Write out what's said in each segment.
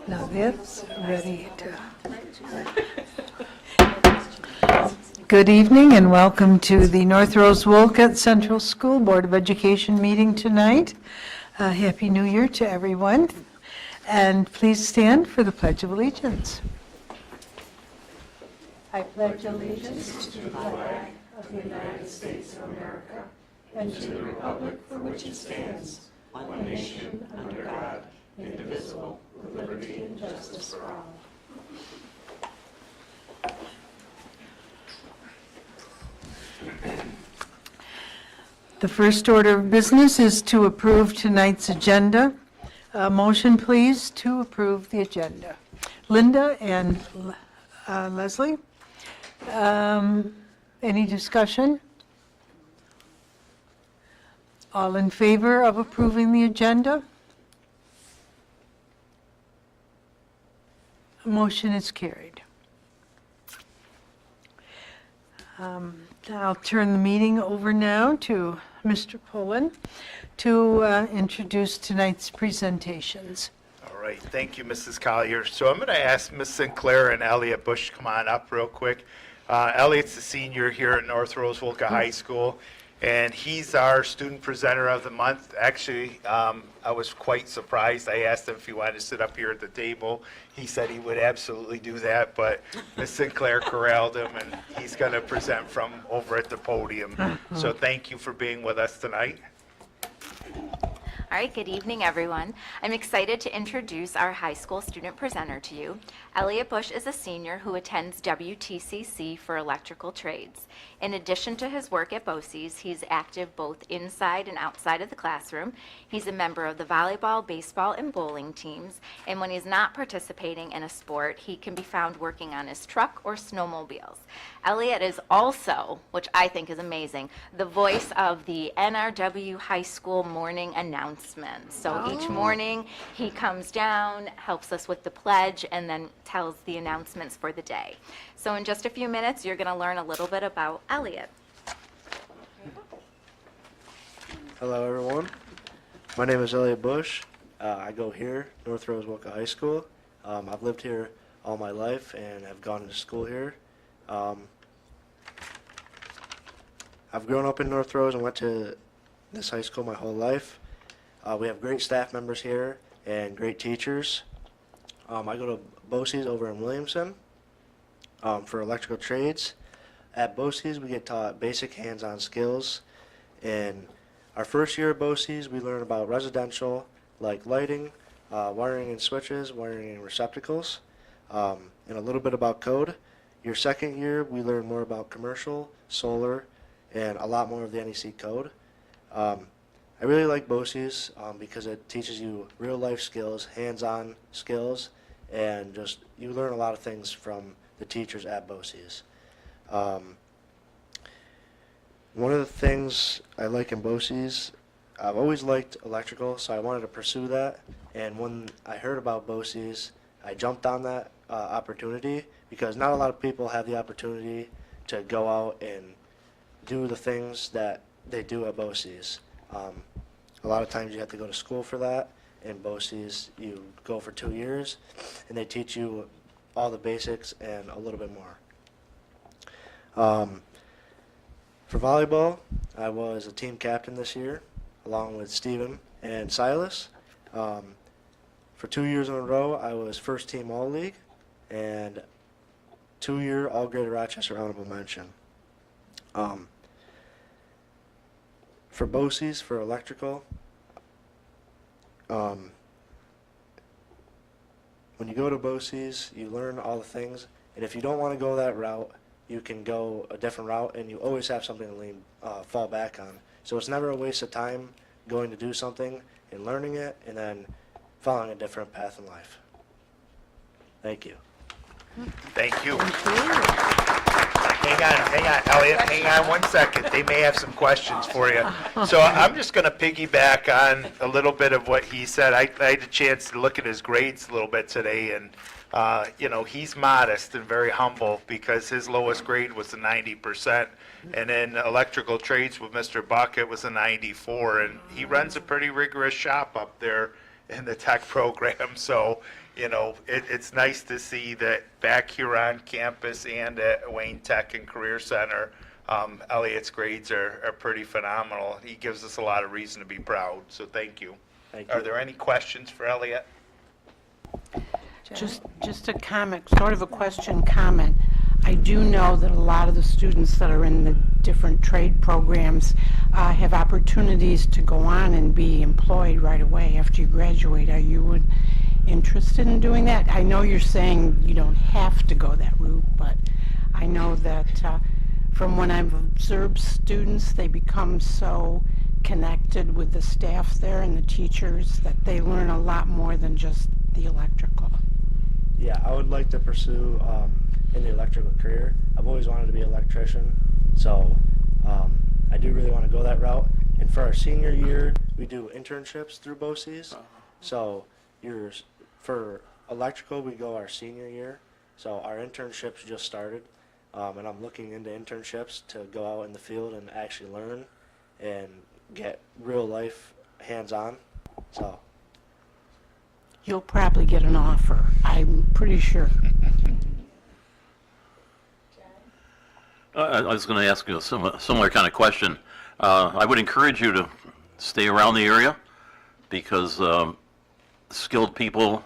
Now it's ready to. Good evening and welcome to the North Rose-Wolcott Central School Board of Education meeting tonight. Happy New Year to everyone. And please stand for the Pledge of Allegiance. I pledge allegiance to the flag of the United States of America and to the republic for which it stands, one nation under God, indivisible, with liberty and justice for all. The first order of business is to approve tonight's agenda. Motion, please, to approve the agenda. Linda and Leslie, any discussion? All in favor of approving the agenda? Motion is carried. I'll turn the meeting over now to Mr. Pullen to introduce tonight's presentations. All right, thank you, Mrs. Collier. So I'm going to ask Ms. Sinclair and Elliot Bush to come on up real quick. Elliot's a senior here at North Rose-Wolcott High School, and he's our student presenter of the month. Actually, I was quite surprised. I asked him if he wanted to sit up here at the table. He said he would absolutely do that, but Ms. Sinclair corralled him, and he's going to present from over at the podium. So thank you for being with us tonight. All right, good evening, everyone. I'm excited to introduce our high school student presenter to you. Elliot Bush is a senior who attends WTCC for electrical trades. In addition to his work at BOCES, he's active both inside and outside of the classroom. He's a member of the volleyball, baseball, and bowling teams, and when he's not participating in a sport, he can be found working on his truck or snowmobiles. Elliot is also, which I think is amazing, the voice of the NRW High School morning announcements. So each morning he comes down, helps us with the pledge, and then tells the announcements for the day. So in just a few minutes, you're going to learn a little bit about Elliot. Hello, everyone. My name is Elliot Bush. I go here, North Rose-Wolcott High School. I've lived here all my life and have gone to school here. I've grown up in North Rose and went to this high school my whole life. We have great staff members here and great teachers. I go to BOCES over in Williamson for electrical trades. At BOCES, we get taught basic hands-on skills. In our first year at BOCES, we learn about residential, like lighting, wiring and switches, wiring and receptacles, and a little bit about code. Your second year, we learn more about commercial, solar, and a lot more of the NEC code. I really like BOCES because it teaches you real-life skills, hands-on skills, and just you learn a lot of things from the teachers at BOCES. One of the things I like in BOCES, I've always liked electrical, so I wanted to pursue that. And when I heard about BOCES, I jumped on that opportunity because not a lot of people have the opportunity to go out and do the things that they do at BOCES. A lot of times you have to go to school for that. In BOCES, you go for 2 years, and they teach you all the basics and a little bit more. For volleyball, I was a team captain this year, along with Steven and Silas. For 2 years in a row, I was first team All-League, and 2-year All-Greater Rochester honorable mention. For BOCES, for electrical, when you go to BOCES, you learn all the things, and if you don't want to go that route, you can go a different route, and you always have something to fall back on. So it's never a waste of time going to do something and learning it, and then following a different path in life. Thank you. Thank you. Hang on, Elliot, hang on 1 second. They may have some questions for you. So I'm just going to piggyback on a little bit of what he said. I had a chance to look at his grades a little bit today, and he's modest and very humble because his lowest grade was a 90%. And in electrical trades with Mr. Buck, it was a 94. And he runs a pretty rigorous shop up there in the tech program. So, you know, it's nice to see that back here on campus and at Wayne Tech and Career Center, Elliot's grades are pretty phenomenal. He gives us a lot of reason to be proud, so thank you. Thank Are you. there any questions for Elliot? Just a comment, sort of a question comment. I do know that a lot of the students that are in the different trade programs have opportunities to go on and be employed right away after you graduate. Are you interested in doing that? I know you're saying you don't have to go that route, but I know that from when I've observed students, they become so connected with the staff there and the teachers that they learn a lot more than just the electrical. Yeah, I would like to pursue in the electrical career. I've always wanted to be an electrician, so I do really want to go that route. And for our senior year, we do internships through BOCES. So for electrical, we go our senior year. So our internships just started, and I'm looking into internships to go out in the field and actually learn and get real life hands-on. So. You'll probably get an offer, I'm pretty sure. I was going to ask you a similar kind of question. I would encourage you to stay around the area because skilled people,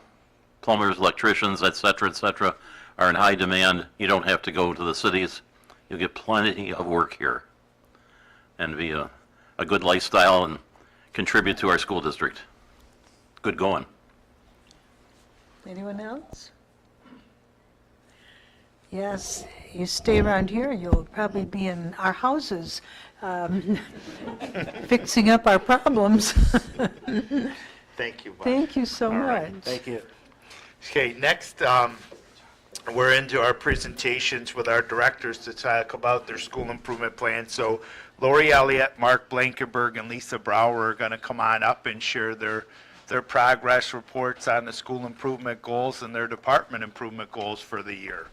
plumbers, electricians, et cetera, are in high demand. You don't have to go to the cities. You'll get plenty of work here and be a good lifestyle and contribute to our school district. Good going. Anyone else? Yes, you stay around here, you'll probably be in our houses, fixing up our problems. Thank you, Bob. Thank you so All right. much. Thank you. Okay, next, we're into our presentations with our directors to talk about their school improvement plan. So Lori Elliott, Mark Blankenberg, and Lisa Brower are going to come on up and share their progress reports on the school improvement goals and their department improvement goals for the year.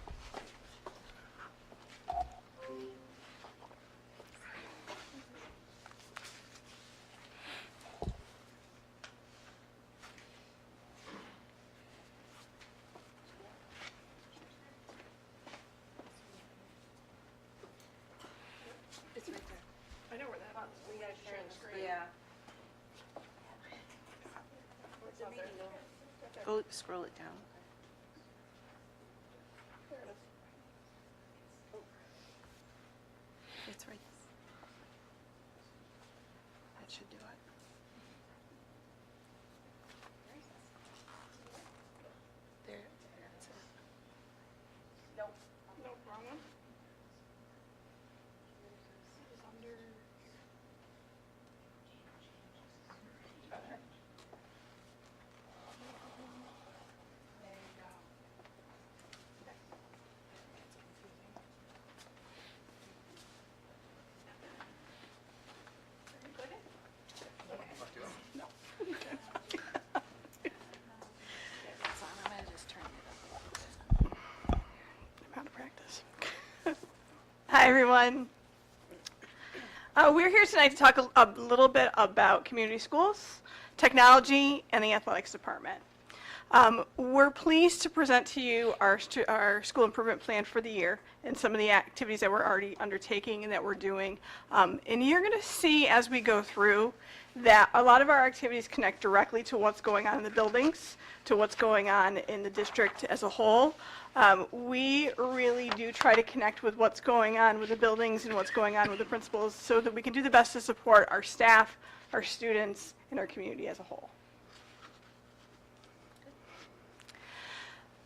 Go scroll it down. It's right. That should do it. There, that's it. Nope, wrong one. Out of practice. Hi, everyone. We're here tonight to talk a little bit about community schools, technology, and the athletics department. We're pleased to present to you our school improvement plan for the year and some of the activities that we're already undertaking and that we're doing. And you're going to see as we go through that a lot of our activities connect directly to what's going on in the buildings, to what's going on in the district as a whole. We really do try to connect with what's going on with the buildings and what's going on with the principals so that we can do the best to support our staff, our students, and our community as a whole.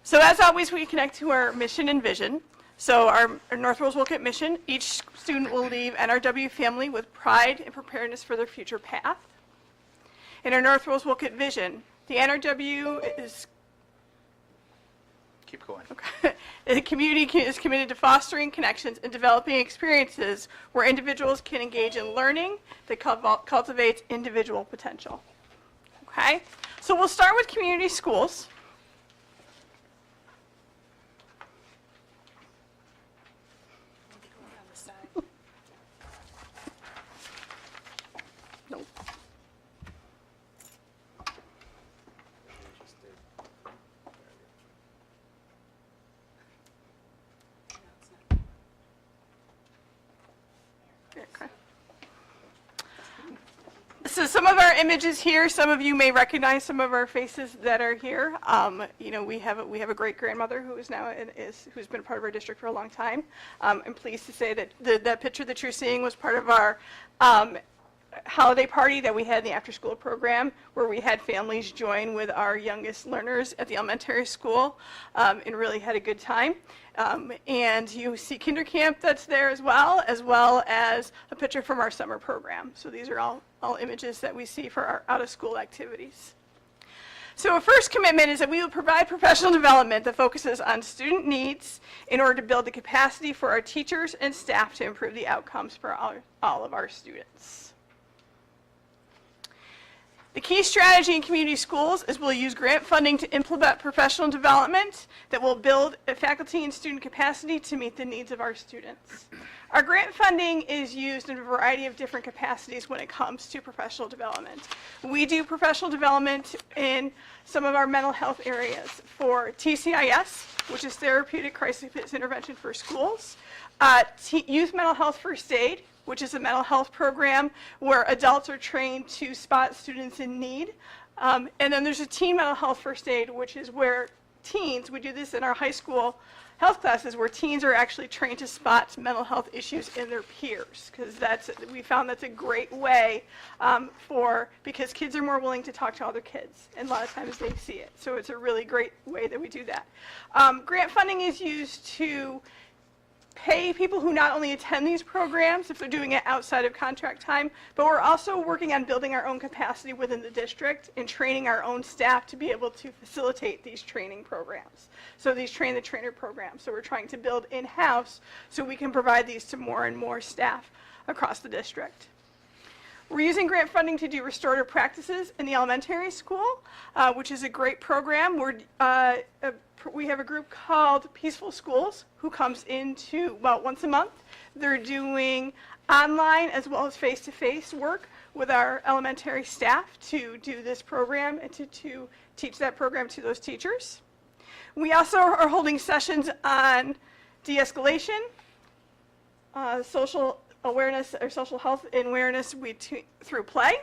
So as always, we connect to our mission and vision. So our North Rose-Wolcott mission, each student will leave NRW family with pride and preparedness for their future path. In our North Rose-Wolcott vision, the NRW is Keep going. the community is committed to fostering connections and developing experiences where individuals can engage in learning that cultivates individual potential. Okay? So we'll start with community schools. So some of our images here, some of you may recognize some of our faces that are here. You know, we have a great grandmother who is now who's been a part of our district for a long time. I'm pleased to say that that picture that you're seeing was part of our holiday party that we had in the after school program, where we had families join with our youngest learners at the elementary school, and really had a good time. And you see kinder camp that's there as well as a picture from our summer program. So these are all images that we see for our out of school activities. So our first commitment is that we will provide professional development that focuses on student needs in order to build the capacity for our teachers and staff to improve the outcomes for all of our students. The key strategy in community schools is we'll use grant funding to implement professional development that will build a faculty and student capacity to meet the needs of our students. Our grant funding is used in a variety of different capacities when it comes to professional development. We do professional development in some of our mental health areas for TCIS, which is Therapeutic Crisis Intervention for Schools, Youth Mental Health First Aid, which is a mental health program where adults are trained to spot students in need. And then there's a teen mental health first aid, which is where teens, we do this in our high school health classes, where teens are actually trained to spot mental health issues in their peers, because we found that's a great way because kids are more willing to talk to other kids, and a lot of times they see it. So it's a really great way that we do that. Grant funding is used to pay people who not only attend these programs if they're doing it outside of contract time, but we're also working on building our own capacity within the district and training our own staff to be able to facilitate these training programs. So these train the trainer programs. So we're trying to build in-house so we can provide these to more and more staff across the district. We're using grant funding to do restorative practices in the elementary school, which is a great program. We have a group called Peaceful Schools who comes into about once a month. They're doing online as well as face-to-face work with our elementary staff to do this program and to teach that program to those teachers. We also are holding sessions on de-escalation, social awareness or social health and awareness through play,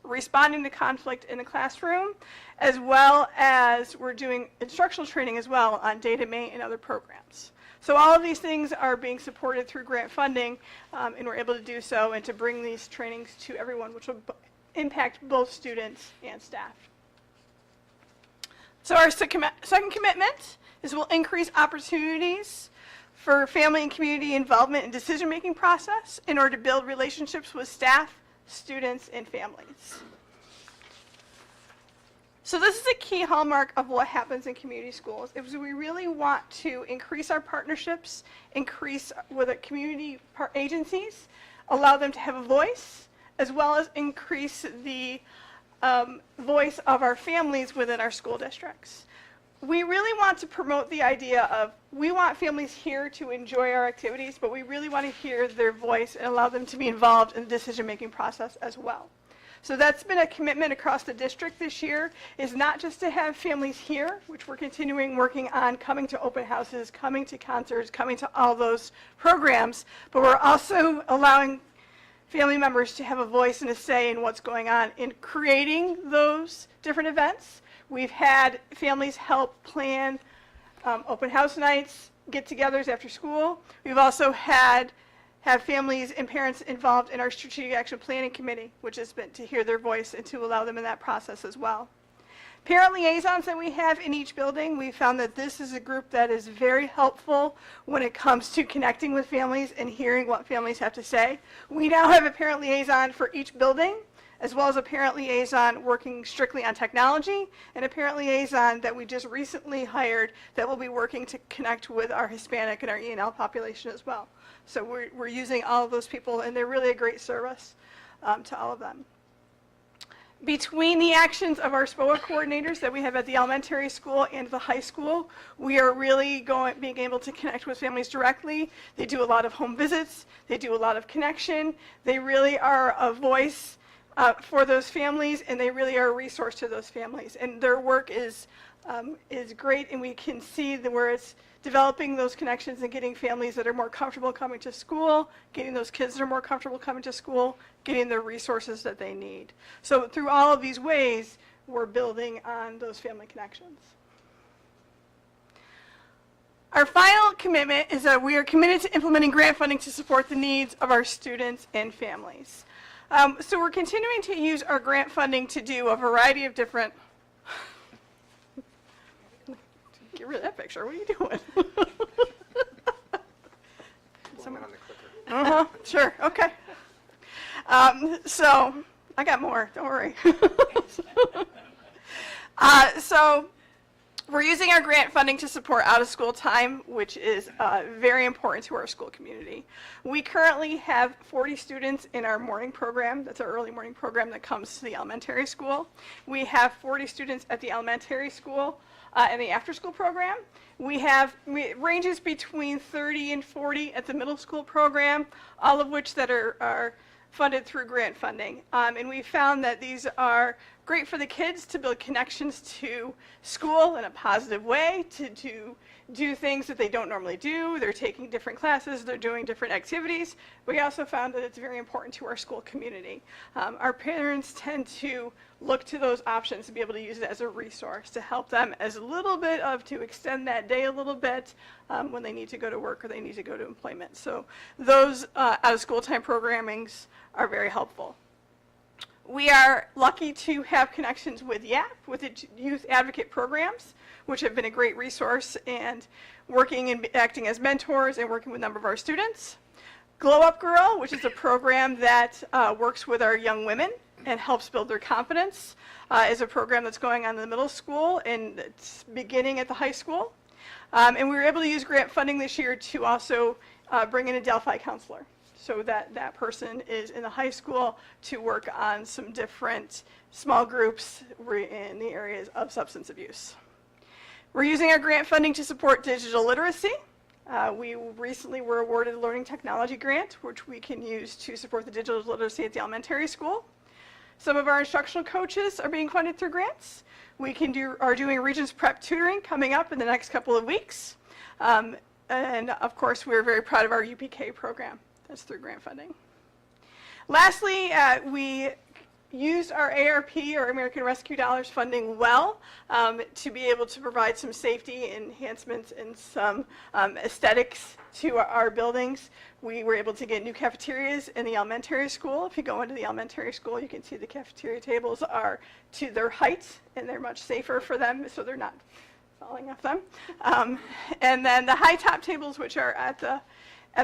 responding to conflict in the classroom, as well as we're doing instructional training as well on data main and other programs. So all of these things are being supported through grant funding, and we're able to do so and to bring these trainings to everyone, which will impact both students and staff. So our second commitment is we'll increase opportunities for family and community involvement in decision-making process in order to build relationships with staff, students, and families. So this is a key hallmark of what happens in community schools. Is we really want to increase our partnerships, increase with the community agencies, allow them to have a voice, as well as increase the voice of our families within our school districts. We really want to promote the idea of we want families here to enjoy our activities, but we really want to hear their voice and allow them to be involved in the decision-making process as well. So that's been a commitment across the district this year, is not just to have families here, which we're continuing working on, coming to open houses, coming to concerts, coming to all those programs, but we're also allowing family members to have a voice and a say in what's going on in creating those different events. We've had families help plan open house nights, get-togethers after school. We've also have families and parents involved in our Strategic Action Planning Committee, which has been to hear their voice and to allow them in that process as well. Parent liaisons that we have in each building, we found that this is a group that is very helpful when it comes to connecting with families and hearing what families have to say. We now have a parent liaison for each building, as well as a parent liaison working strictly on technology, and a parent liaison that we just recently hired that will be working to connect with our Hispanic and our E&L population as well. So we're using all of those people, and they're really a great service to all of them. Between the actions of our SPOA coordinators that we have at the elementary school and the high school, we are really being able to connect with families directly. They do a lot of home visits. They do a lot of connection. They really are a voice for those families, and they really are a resource to those families. And their work is great, and we can see where it's developing those connections and getting families that are more comfortable coming to school, getting those kids that are more comfortable coming to school, getting the resources that they need. So through all of these ways, we're building on those family connections. Our final commitment is that we are committed to implementing grant funding to support the needs of our students and families. So we're continuing to use our grant funding to do a variety of different... Get rid of that picture. What are you doing? Someone on the clicker. Sure. Okay. So I got more. Don't worry. So we're using our grant funding to support out-of-school time, which is very important to our school community. We currently have 40 students in our morning program. That's our early morning program that comes to the elementary school. We have 40 students at the elementary school in the after-school program. It ranges between 30 and 40 at the middle school program, all of which that are funded through grant funding. And we found that these are great for the kids to build connections to school in a positive way, to do things that they don't normally do. They're taking different classes, they're doing different activities. We also found that it's very important to our school community. Our parents tend to look to those options to be able to use it as a resource to help them as a little bit to extend that day a little bit when they need to go to work or they need to go to employment. So those out-of-school time programmings are very helpful. We are lucky to have connections with YAP, with the Youth Advocate Programs, which have been a great resource and working and acting as mentors and working with a number of our students. Glow Up Girl, which is a program that works with our young women and helps build their confidence, is a program that's going on in the middle school and it's beginning at the high school. And we were able to use grant funding this year to also bring in a Delphi counselor, so that person is in the high school to work on some different small groups in the areas of substance abuse. We're using our grant funding to support digital literacy. We recently were awarded a learning technology grant, which we can use to support the digital literacy at the elementary school. Some of our instructional coaches are being funded through grants. We are doing Regents Prep tutoring coming up in the next couple of weeks. And of course, we're very proud of our UPK program. That's through grant funding. Lastly, we used our ARP, or American Rescue Dollars funding well to be able to provide some safety enhancements and some aesthetics to our buildings. We were able to get new cafeterias in the elementary school. If you go into the elementary school, you can see the cafeteria tables are to their height and they're much safer for them, so they're not falling off them. And then the high top tables, which are at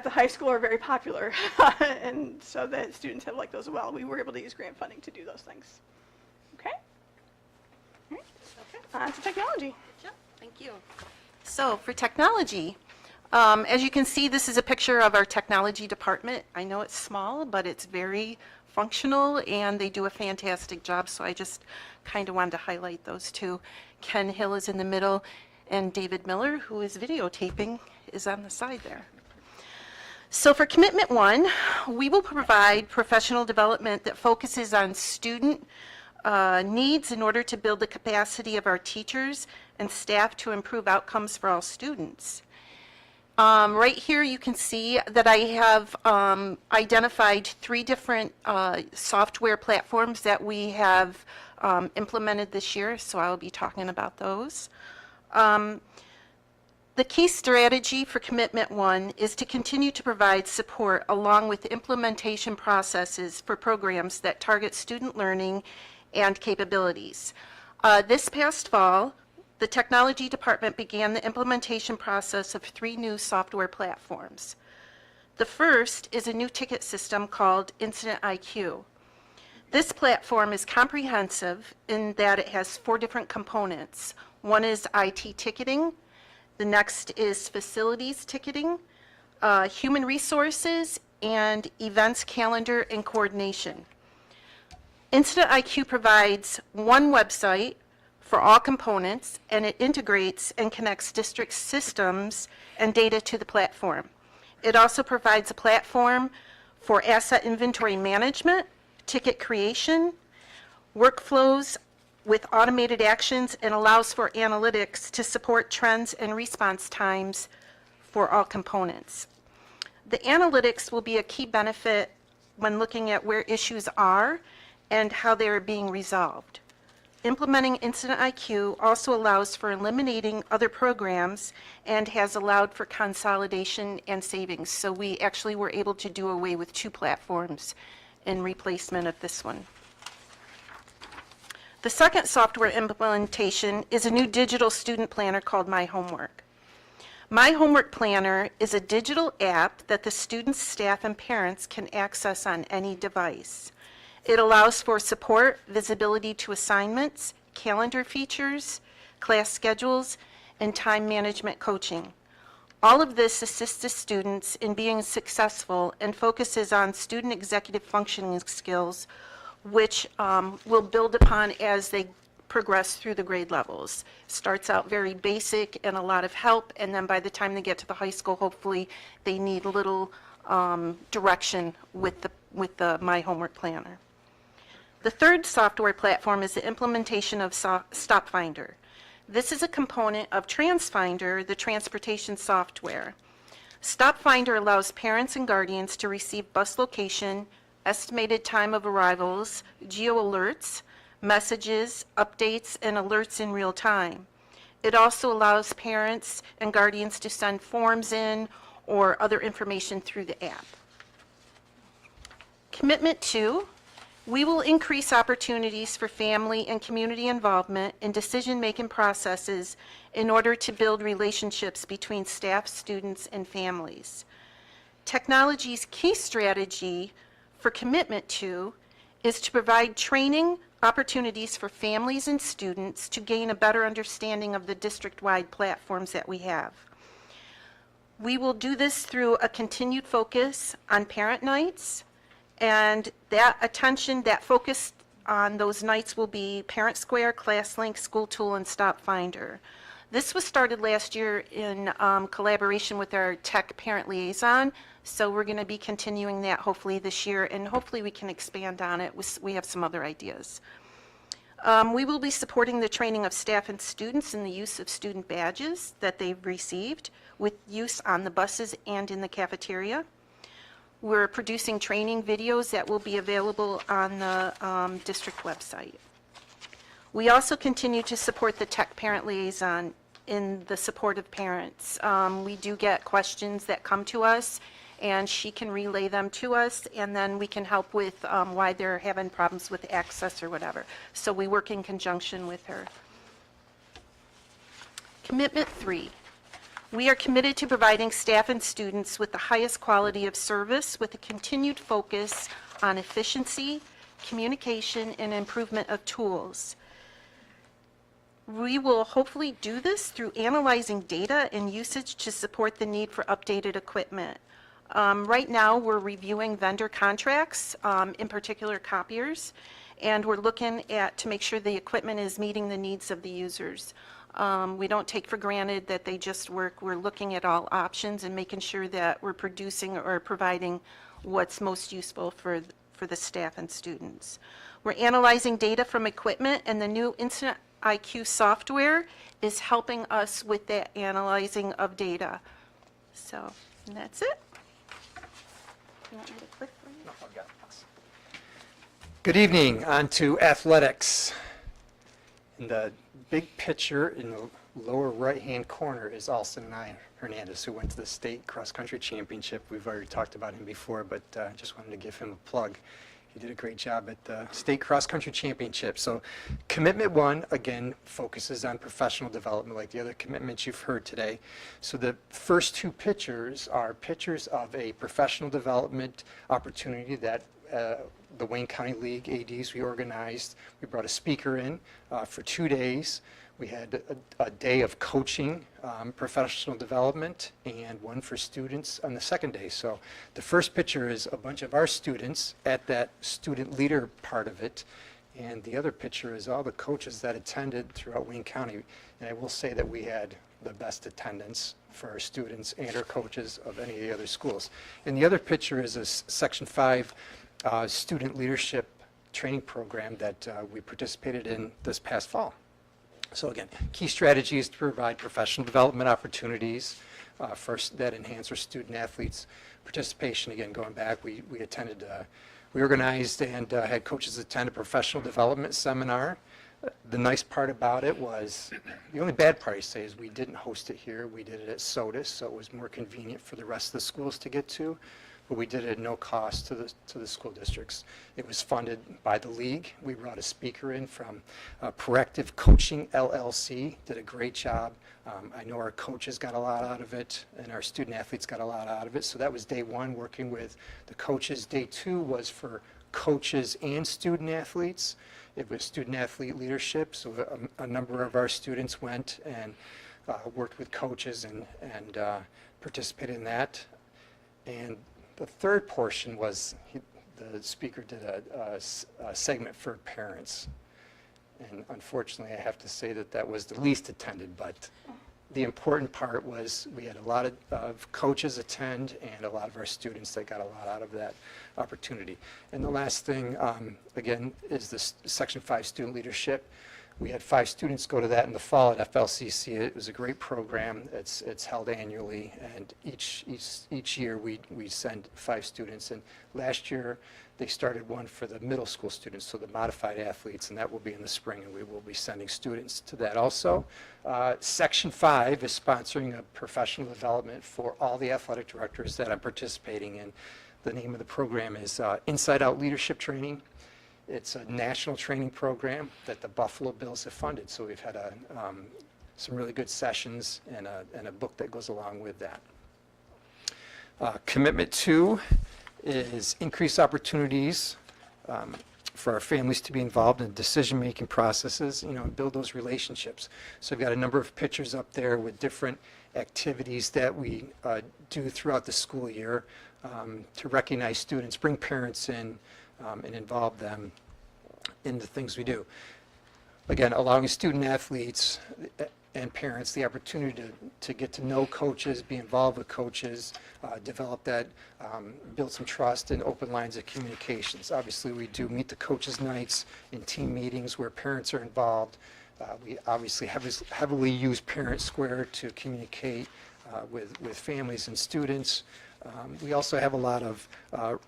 the high school, are very popular, and so the students have liked those as well. We were able to use grant funding to do those things. Okay? All right. On to technology. Sure. Thank you. So for technology, as you can see, this is a picture of our technology department. I know it's small, but it's very functional, and they do a fantastic job, so I just kind of wanted to highlight those two. Ken Hill is in the middle, and David Miller, who is videotaping, is on the side there. So for Commitment 1, we will provide professional development that focuses on student needs in order to build the capacity of our teachers and staff to improve outcomes for all students. Right here you can see that I have identified 3 different software platforms that we have implemented this year, so I'll be talking about those. The key strategy for Commitment 1 is to continue to provide support along with implementation processes for programs that target student learning and capabilities. This past fall, the technology department began the implementation process of 3 new software platforms. The first is a new ticket system called Incident IQ. This platform is comprehensive in that it has 4 different components. One is IT ticketing. The next is facilities ticketing, human resources, and events calendar and coordination. Incident IQ provides one website for all components, and it integrates and connects district systems and data to the platform. It also provides a platform for asset inventory management ticket creation, workflows with automated actions, and allows for analytics to support trends and response times for all components. The analytics will be a key benefit when looking at where issues are and how they are being resolved. Implementing Incident IQ also allows for eliminating other programs and has allowed for consolidation and savings. So we actually were able to do away with 2 platforms in replacement of this one. The second software implementation is a new digital student planner called My Homework. My Homework Planner is a digital app that the students, staff, and parents can access on any device. It allows for support, visibility to assignments, calendar features, class schedules, and time management coaching. All of this assists the students in being successful and focuses on student executive functioning skills, which will build upon as they progress through the grade levels. Starts out very basic and a lot of help, and then by the time they get to the high school, hopefully they need a little direction with the My Homework Planner. The third software platform is the implementation of StopFinder. This is a component of TransFinder, the transportation software. StopFinder allows parents and guardians to receive bus location, estimated time of arrivals, geo alerts, messages, updates, and alerts in real time. It also allows parents and guardians to send forms in or other information through the app. Commitment 2. We will increase opportunities for family and community involvement in decision-making processes in order to build relationships between staff, students, and families. Technology's key strategy for Commitment 2 is to provide training opportunities for families and students to gain a better understanding of the district-wide platforms that we have. We will do this through a continued focus on parent nights, and that attention, that focus on those nights will be Parent Square, ClassLink, School Tool, and StopFinder. This was started last year in collaboration with our tech parent liaison, so we're going to be continuing that hopefully this year, and hopefully we can expand on it. We have some other ideas. We will be supporting the training of staff and students in the use of student badges that they've received, with use on the buses and in the cafeteria. We're producing training videos that will be available on the district website. We also continue to support the tech parent liaison in the support of parents. We do get questions that come to us, and she can relay them to us, and then we can help with why they're having problems with access or whatever. So we work in conjunction with her. Commitment 3. We are committed to providing staff and students with the highest quality of service with a continued focus on efficiency, communication, and improvement of tools. We will hopefully do this through analyzing data and usage to support the need for updated equipment. Right now, we're reviewing vendor contracts, in particular copiers, and we're looking to make sure the equipment is meeting the needs of the users. We don't take for granted that they just work. We're looking at all options and making sure that we're producing or providing what's most useful for the staff and students. We're analyzing data from equipment, and the new Incident IQ software is helping us with that analyzing of data. So, and that's it. You want me to click for you? No, I've got this. Good evening. On to athletics. In the big picture in the lower right-hand corner is Alston Hernandez, who went to the state cross-country championship. We've already talked about him before, but just wanted to give him a plug. He did a great job at the state cross-country championship. So Commitment 1, again, focuses on professional development like the other commitments you've heard today. So the first 2 pictures are pictures of a professional development opportunity that the Wayne County League ADs we organized. We brought a speaker in for 2 days. We had a day of coaching, professional development, and one for students on the second day. So the first picture is a bunch of our students at that student leader part of it. And the other picture is all the coaches that attended throughout Wayne County. And I will say that we had the best attendance for our students and our coaches of any of the other schools. And the other picture is a Section 5 student leadership training program that we participated in this past fall. So again, key strategy is to provide professional development opportunities that enhance our student athletes' participation. Again, going back, we organized and had coaches attend a professional development seminar. The nice part about it was, the only bad part I say is we didn't host it here. We did it at SOTUS, so it was more convenient for the rest of the schools to get to, but we did it at no cost to the school districts. It was funded by the league. We brought a speaker in from Proactive Coaching LLC, did a great job. I know our coaches got a lot out of it, and our student athletes got a lot out of it. So that was day one, working with the coaches. Day two was for coaches and student athletes. It was student athlete leadership, so a number of our students went and worked with coaches and participated in that. And the third portion was the speaker did a segment for parents. And unfortunately, I have to say that was the least attended, but the important part was we had a lot of coaches attend and a lot of our students that got a lot out of that opportunity. And the last thing, again, is this Section 5 student leadership. We had 5 students go to that in the fall at FLCC. It was a great program. It's held annually, and each year we send 5 students. And last year they started one for the middle school students, so the modified athletes, and that will be in the spring, and we will be sending students to that also. Section 5 is sponsoring a professional development for all the athletic directors that I'm participating in. The name of the program is Inside Out Leadership Training. It's a national training program that the Buffalo Bills have funded, so we've had some really good sessions and a book that goes along with that. Commitment 2 is increase opportunities for our families to be involved in decision-making processes, and build those relationships. So I've got a number of pictures up there with different activities that we do throughout the school year to recognize students, bring parents in, and involve them in the things we do. Again, allowing student athletes and parents the opportunity to get to know coaches, be involved with coaches, develop that, build some trust and open lines of communications. Obviously, we do meet the coaches' nights in team meetings where parents are involved. We obviously heavily use Parent Square to communicate with families and students. We also have a lot of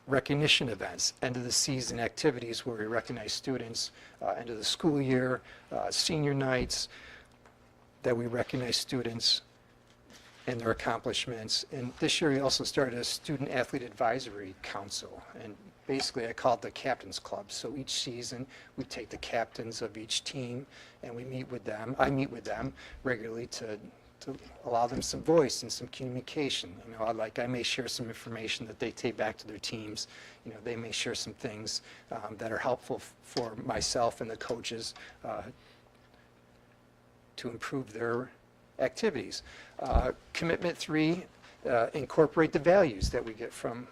recognition events, end of the season activities where we recognize students, end of the school year, senior nights, that we recognize students and their accomplishments. And this year we also started a student athlete advisory council, and basically I call it the captain's club. So each season we take the captains of each team and we meet with them. I meet with them regularly to allow them some voice and some communication. I may share some information that they take back to their teams. They may share some things that are helpful for myself and the coaches to improve their activities. Commitment 3, incorporate the values that we get from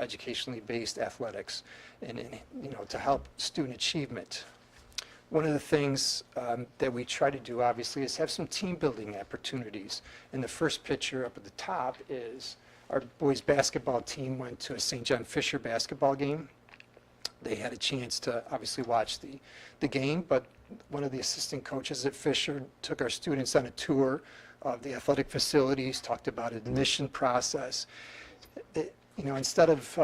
educationally based athletics and to help student achievement. One of the things that we try to do, obviously, is have some team building opportunities. And the first picture up at the top is our boys basketball team went to a St. John Fisher basketball game. They had a chance to obviously watch the game, but one of the assistant coaches at Fisher took our students on a tour of the athletic facilities, talked about an admission process. Instead of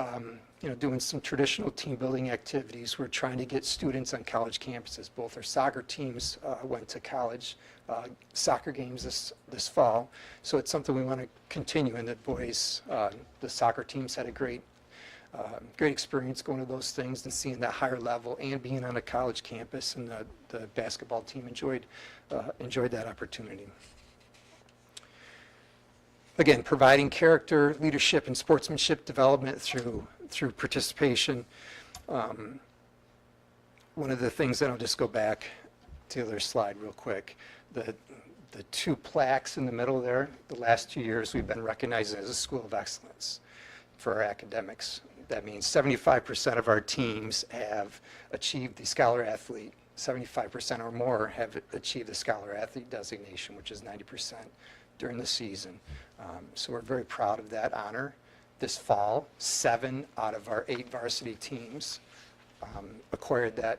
doing some traditional team building activities, we're trying to get students on college campuses. Both our soccer teams went to college soccer games this fall, so it's something we want to continue. And the boys, the soccer teams had a great experience going to those things and seeing that higher level and being on a college campus, and the basketball team enjoyed that opportunity. Again, providing character, leadership, and sportsmanship development through participation. One of the things, and I'll just go back to the other slide real quick, the 2 plaques in the middle there, the last 2 years we've been recognized as a school of excellence for our academics. That means 75% of our teams have achieved the Scholar Athlete, 75% or more have achieved the Scholar Athlete designation, which is 90% during the season. So we're very proud of that honor. This fall, 7 out of our 8 varsity teams acquired that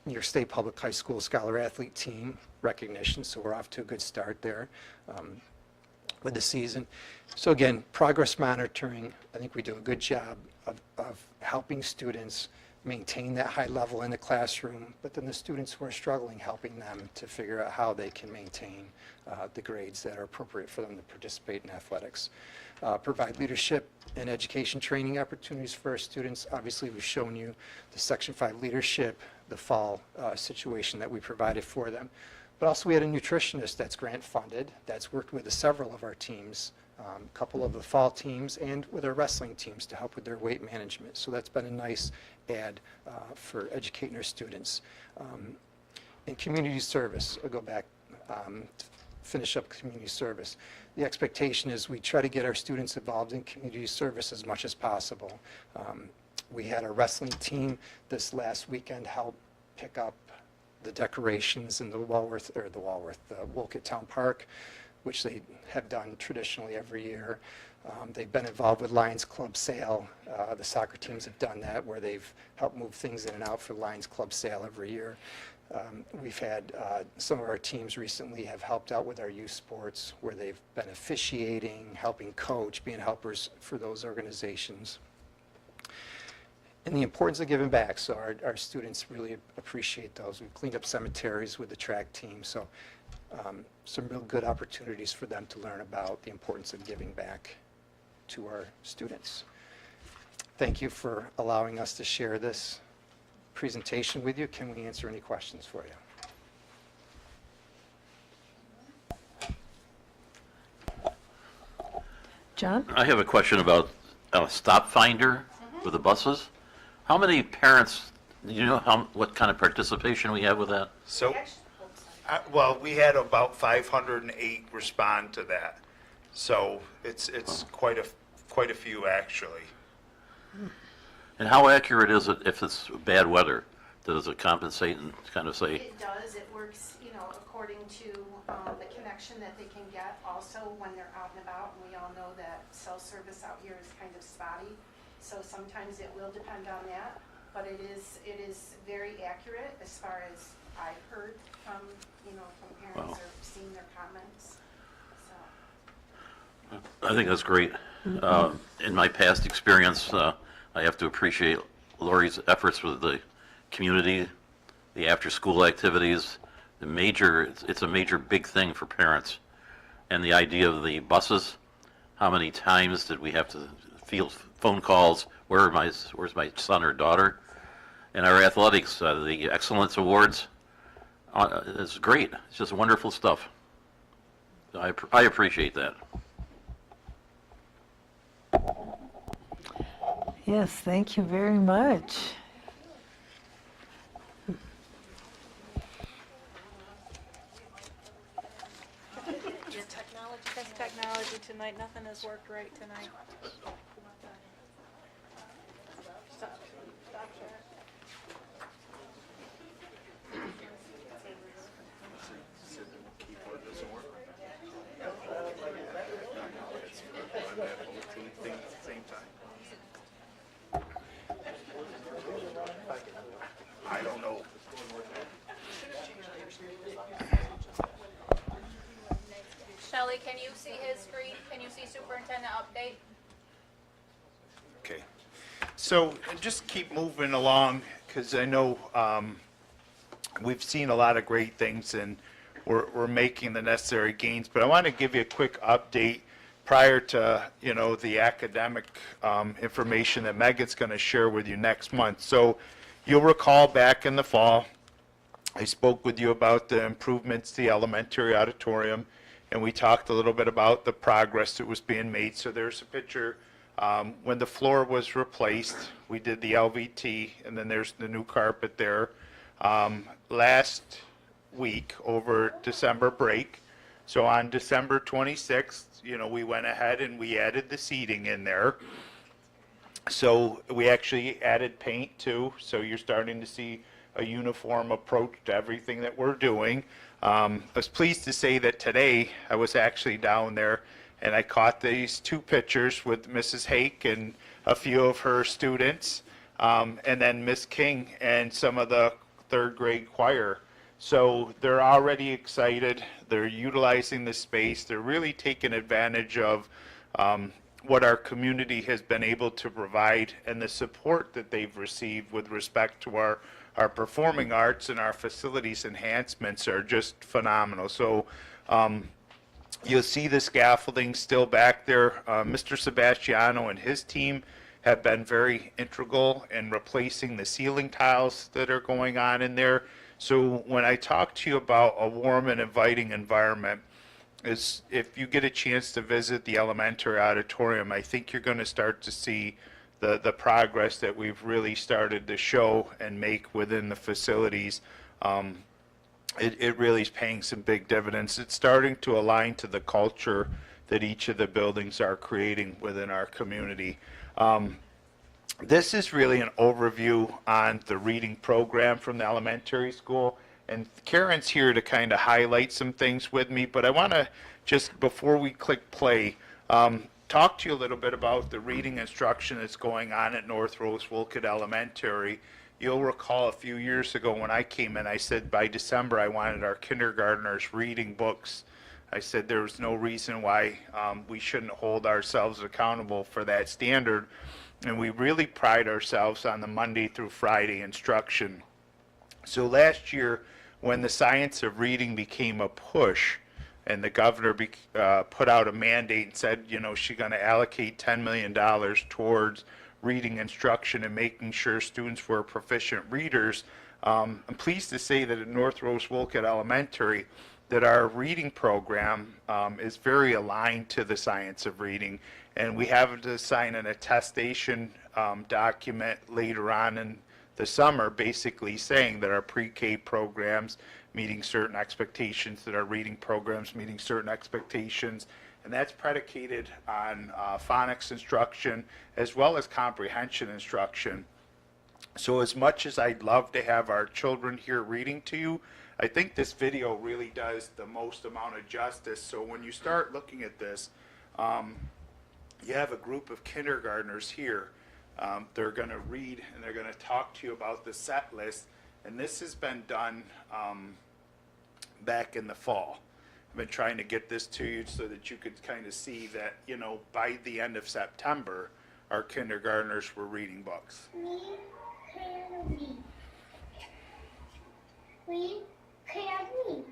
New York State Public High School Scholar Athlete Team recognition, so we're off to a good start there with the season. So again, progress monitoring, I think we do a good job of helping students maintain that high level in the classroom, but then the students who are struggling, helping them to figure out how they can maintain the grades that are appropriate for them to participate in athletics. Provide leadership and education training opportunities for our students. Obviously, we've shown you the Section 5 leadership, the fall situation that we provided for them. But also we had a nutritionist that's grant funded, that's worked with several of our teams, a couple of the fall teams and with our wrestling teams to help with their weight management. So that's been a nice add for educating our students. In community service, I'll go back to finish up community service. The expectation is we try to get our students involved in community service as much as possible. We had our wrestling team this last weekend help pick up the decorations in the Wolcott Town Park, which they have done traditionally every year. They've been involved with Lions Club Sale. The soccer teams have done that, where they've helped move things in and out for Lions Club Sale every year. We've had some of our teams recently have helped out with our youth sports, where they've been officiating, helping coach, being helpers for those organizations. And the importance of giving back, so our students really appreciate those. We've cleaned up cemeteries with the track team, so some real good opportunities for them to learn about the importance of giving back to our students. Thank you for allowing us to share this presentation with you. Can we answer any questions for you? John? I have a question about a stop finder with the buses. How many parents, do you know what kind of participation we have with that? So, well, we had about 508 respond to that. So it's quite a few, actually. And how accurate is it if it's bad weather? Does it compensate and kind of say, It does. It works, according to the connection that they can get also when they're out and about. And we all know that cell service out here is kind of spotty. So sometimes it will depend on that. But it is very accurate as far as I've heard from parents or seen their comments. So. I think that's great. In my past experience, I have to appreciate Lori's efforts with the community, the after-school activities. It's a major big thing for parents. And the idea of the buses, how many times did we have to field phone calls, where's my son or daughter? And our athletics, the Excellence Awards, it's great. It's just wonderful stuff. I appreciate that. Yes, thank you very much. Technology tonight, nothing has worked right tonight. Stop share. I don't know. Shelley, can you see his screen? Can you see superintendent update? Okay. So just keep moving along, because I know we've seen a lot of great things and we're making the necessary gains. But I want to give you a quick update prior to, the academic information that Megan's going to share with you next month. So you'll recall back in the fall, I spoke with you about the improvements to the elementary auditorium, and we talked a little bit about the progress that was being made. So there's a picture when the floor was replaced. We did the LVT, and then there's the new carpet there. Last week, over December break, so on December 26th, we went ahead and we added the seating in there. So we actually added paint too, so you're starting to see a uniform approach to everything that we're doing. I was pleased to say that today I was actually down there and I caught these two pictures with Mrs. Hake and a few of her students. and then Miss King and some of the third grade choir. So they're already excited. They're utilizing the space. They're really taking advantage of what our community has been able to provide and the support that they've received with respect to our performing arts, and our facilities enhancements are just phenomenal. So you'll see the scaffolding still back there. Mr. Sebastiano and his team have been very integral in replacing the ceiling tiles that are going on in there. So when I talk to you about a warm and inviting environment, is if you get a chance to visit the elementary auditorium, I think you're going to start to see the progress that we've really started to show and make within the facilities. It really is paying some big dividends. It's starting to align to the culture that each of the buildings are creating within our community. This is really an overview on the reading program from the elementary school. And Karen's here to kind of highlight some things with me, but I want to just, before we click play, talk to you a little bit about the reading instruction that's going on at North Rose-Wolcott Elementary. You'll recall a few years ago when I came in, I said by December I wanted our kindergartners reading books. I said there was no reason why we shouldn't hold ourselves accountable for that standard. And we really pride ourselves on the Monday through Friday instruction. So last year, when the science of reading became a push, and the governor put out a mandate and said, you know, she's going to allocate $10 million towards reading instruction and making sure students were proficient readers, I'm pleased to say that at North Rose-Wolcott Elementary, that our reading program is very aligned to the science of reading. And we have to sign an attestation document later on in the summer, basically saying that our pre-K programs meeting certain expectations, that our reading programs meeting certain expectations, and that's predicated on phonics instruction as well as comprehension instruction. So as much as I'd love to have our children here reading to you, I think this video really does the most amount of justice. So when you start looking at this, you have a group of kindergartners here. They're going to read and they're going to talk to you about the set list, and this has been done back in the fall. I've been trying to get this to you so that you could kind of see that, you know, by the end of September, our kindergartners were reading books. We can read. We can read.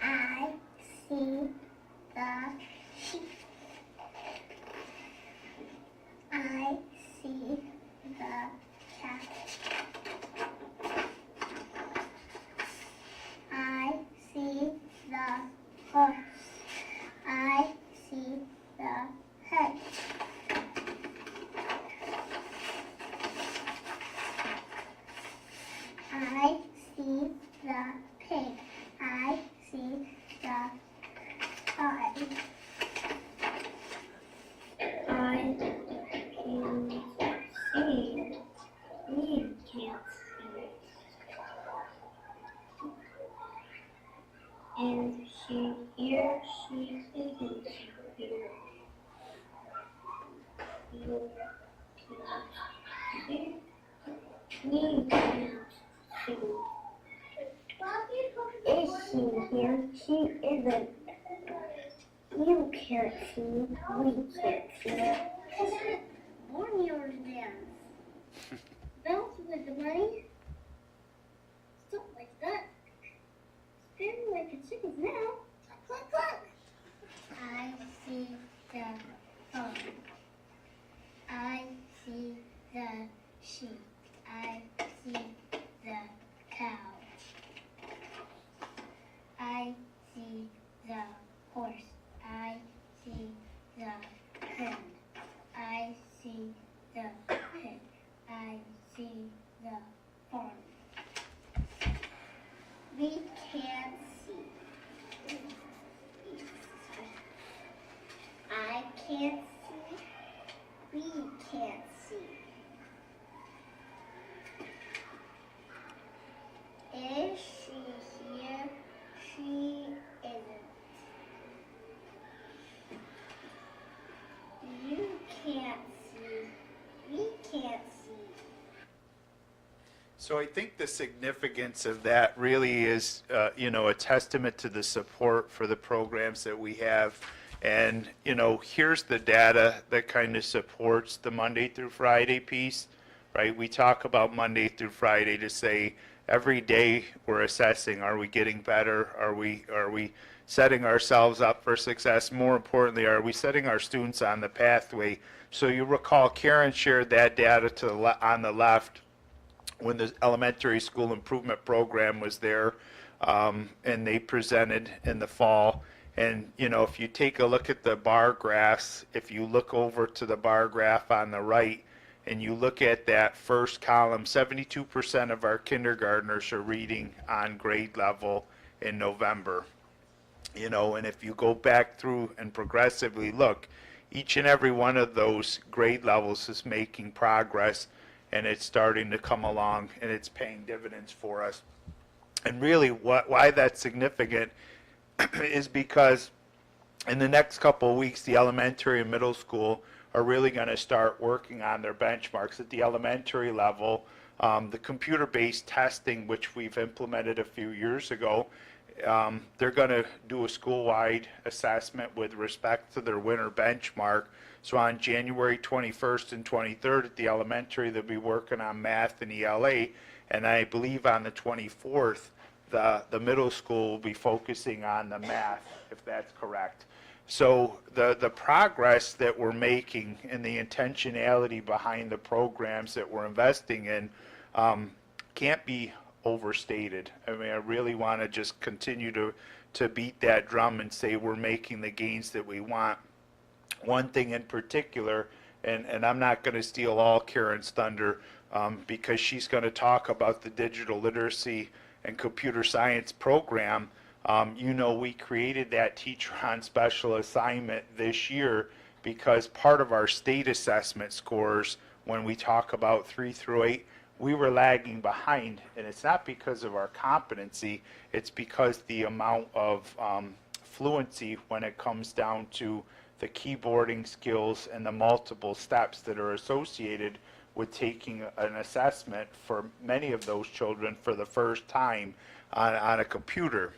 I see the sheep. I see the cat. I see the horse. I see the hen. I see the pig. I see the pie. I can see. You can't see. And she here, she isn't here. You can't see. You can't see. Is she here? She isn't. You can't see. We can't see. Born your dance. Bounce with the money. Stuff like that. Spin like a chicken now. Cluck, cluck. I see the phone. I see the sheep. I see the cow. I see the horse. I see the hen. I see the pig. I see the farm. We can't see. I can't see. We can't see. So I think the significance of that really is, a testament to the support for the programs that we have. And, here's the data that kind of supports the Monday through Friday piece, right? We talk about Monday through Friday to say every day we're assessing, are we getting better? Are we setting ourselves up for success? More importantly, are we setting our students on the pathway? So you recall Karen shared that data on the left when the elementary school improvement program was there, and they presented in the fall. And, if you take a look at the bar graphs, if you look over to the bar graph on the right, and you look at that first column, 72% of our kindergartners are reading on grade level in November. And if you go back through and progressively look, each and every one of those grade levels is making progress, and it's starting to come along, and it's paying dividends for us. And really, why that's significant is because in the next couple of weeks, the elementary and middle school are really going to start working on their benchmarks. At the elementary level, the computer-based testing, which we've implemented a few years ago, they're going to do a school-wide assessment with respect to their winter benchmark. So on January 21st and 23rd at the elementary, they'll be working on math and ELA, and I believe on the 24th, the middle school will be focusing on the math, if that's correct. So the progress that we're making and the intentionality behind the programs that we're investing in can't be overstated. I mean, I really want to just continue to beat that drum and say we're making the gains that we want. One thing in particular, and I'm not going to steal all Karen's thunder because she's going to talk about the digital literacy and computer science program. We created that teacher on special assignment this year because part of our state assessment scores, when we talk about 3 through 8, we were lagging behind, and it's not because of our competency, it's because the amount of fluency when it comes down to the keyboarding skills and the multiple steps that are associated with taking an assessment for many of those children for the first time on a computer.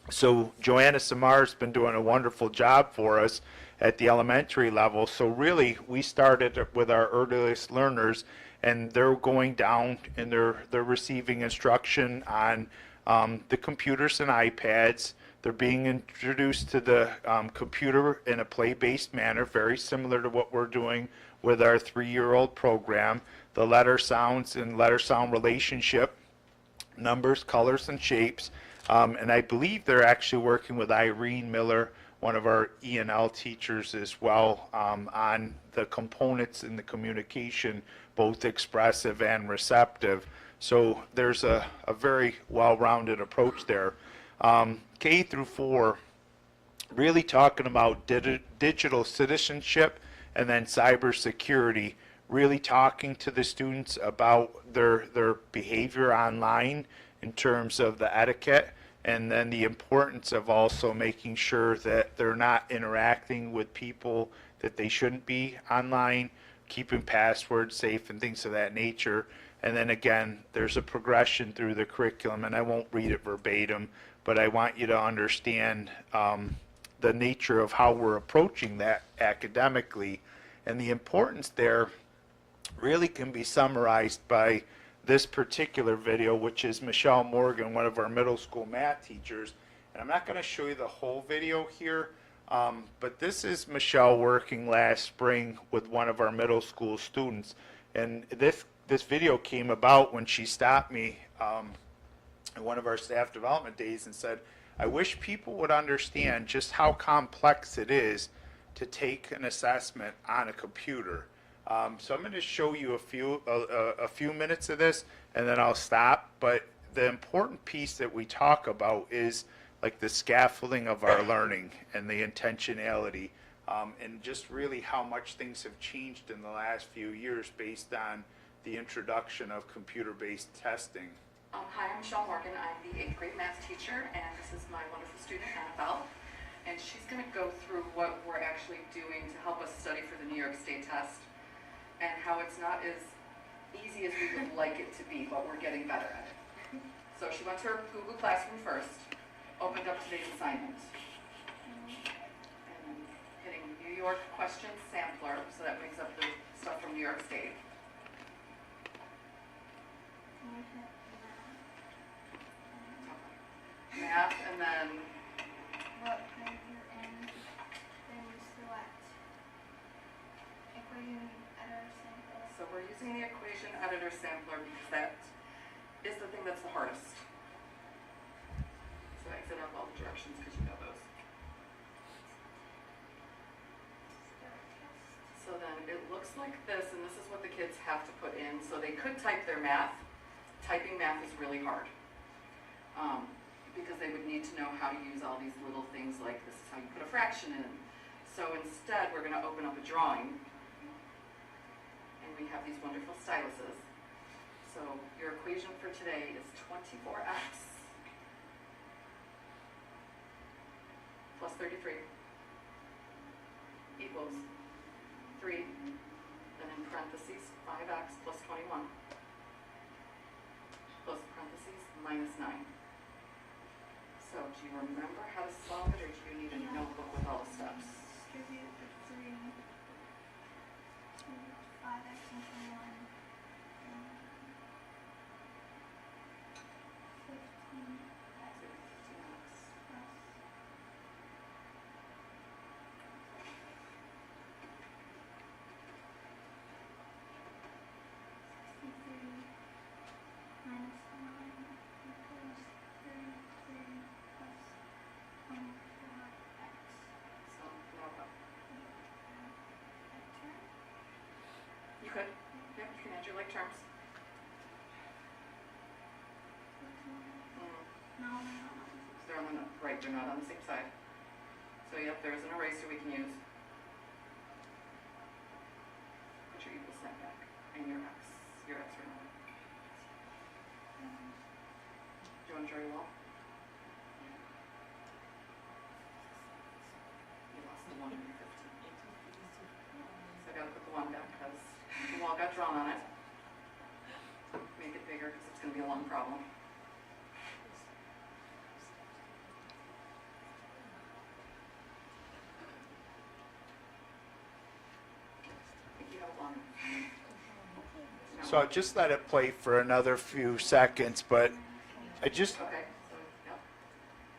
So Joanna Samar's been doing a wonderful job for us at the elementary level. So really, we started with our earliest learners, and they're going down and they're receiving instruction on the computers and iPads. They're being introduced to the computer in a play-based manner, very similar to what we're doing with our 3-year-old program. The letter sounds and letter sound relationship, numbers, colors, and shapes. And I believe they're actually working with Irene Miller, one of our E&L teachers as well, on the components in the communication, both expressive and receptive. So there's a very well-rounded approach there. K through 4, really talking about digital citizenship and then cybersecurity, really talking to the students about their behavior online in terms of the etiquette, and then the importance of also making sure that they're not interacting with people that they shouldn't be online, keeping passwords safe and things of that nature. And then again, there's a progression through the curriculum, and I won't read it verbatim, but I want you to understand the nature of how we're approaching that academically. And the importance there really can be summarized by this particular video, which is Michelle Morgan, one of our middle school math teachers. And I'm not going to show you the whole video here, but this is Michelle working last spring with one of our middle school students. And this video came about when she stopped me in one of our staff development days and said, I wish people would understand just how complex it is to take an assessment on a computer. So I'm going to show you a few minutes of this, and then I'll stop. But the important piece that we talk about is like the scaffolding of our learning and the intentionality, and just really how much things have changed in the last few years based on the introduction of computer-based testing. Hi, I'm Michelle Morgan. I'm the 8th grade math teacher, and this is my wonderful student, Annabelle. And she's going to go through what we're actually doing to help us study for the New York State test, and how it's not as easy as we would like it to be, but we're getting better at it. So she went to her Google Classroom first, opened up today's assignment. And hitting New York question sampler, so that brings up the stuff from New York State. Math, and then What grade you're in, then you select equation editor sample. so we're using the equation editor sampler because that is the thing that's the hardest. So exit out all the directions because you know those. So then it looks like this, and this is what the kids have to put in. So they could type their math. Typing math is really hard. Because they would need to know how to use all these little things like this is how you put a fraction in. So instead, we're going to open up a drawing. And we have these wonderful styluses. So your equation for today is 24x plus 33 equals 3, then in parentheses, 5x plus 21, close parentheses, minus 9. So do you remember how to solve it, or do you need a notebook with all the steps? Distribute the 3 to 5x and 21. 15x plus 63 minus 9 equals 33 plus 24x. So now what? Like term? You could. Yep, you can add your like terms. No, they're not. They're on the, right, they're not on the same side. So yep, there's an eraser we can use. Put your equal sign back, and your x remainder. Do you want to draw your wall? You lost the 1 and your 15. So I gotta put the 1 back because the wall got drawn on it. Make it bigger because it's gonna be a long problem. I think you have one. So I'll just let it play for another few seconds, but I just, Okay, so,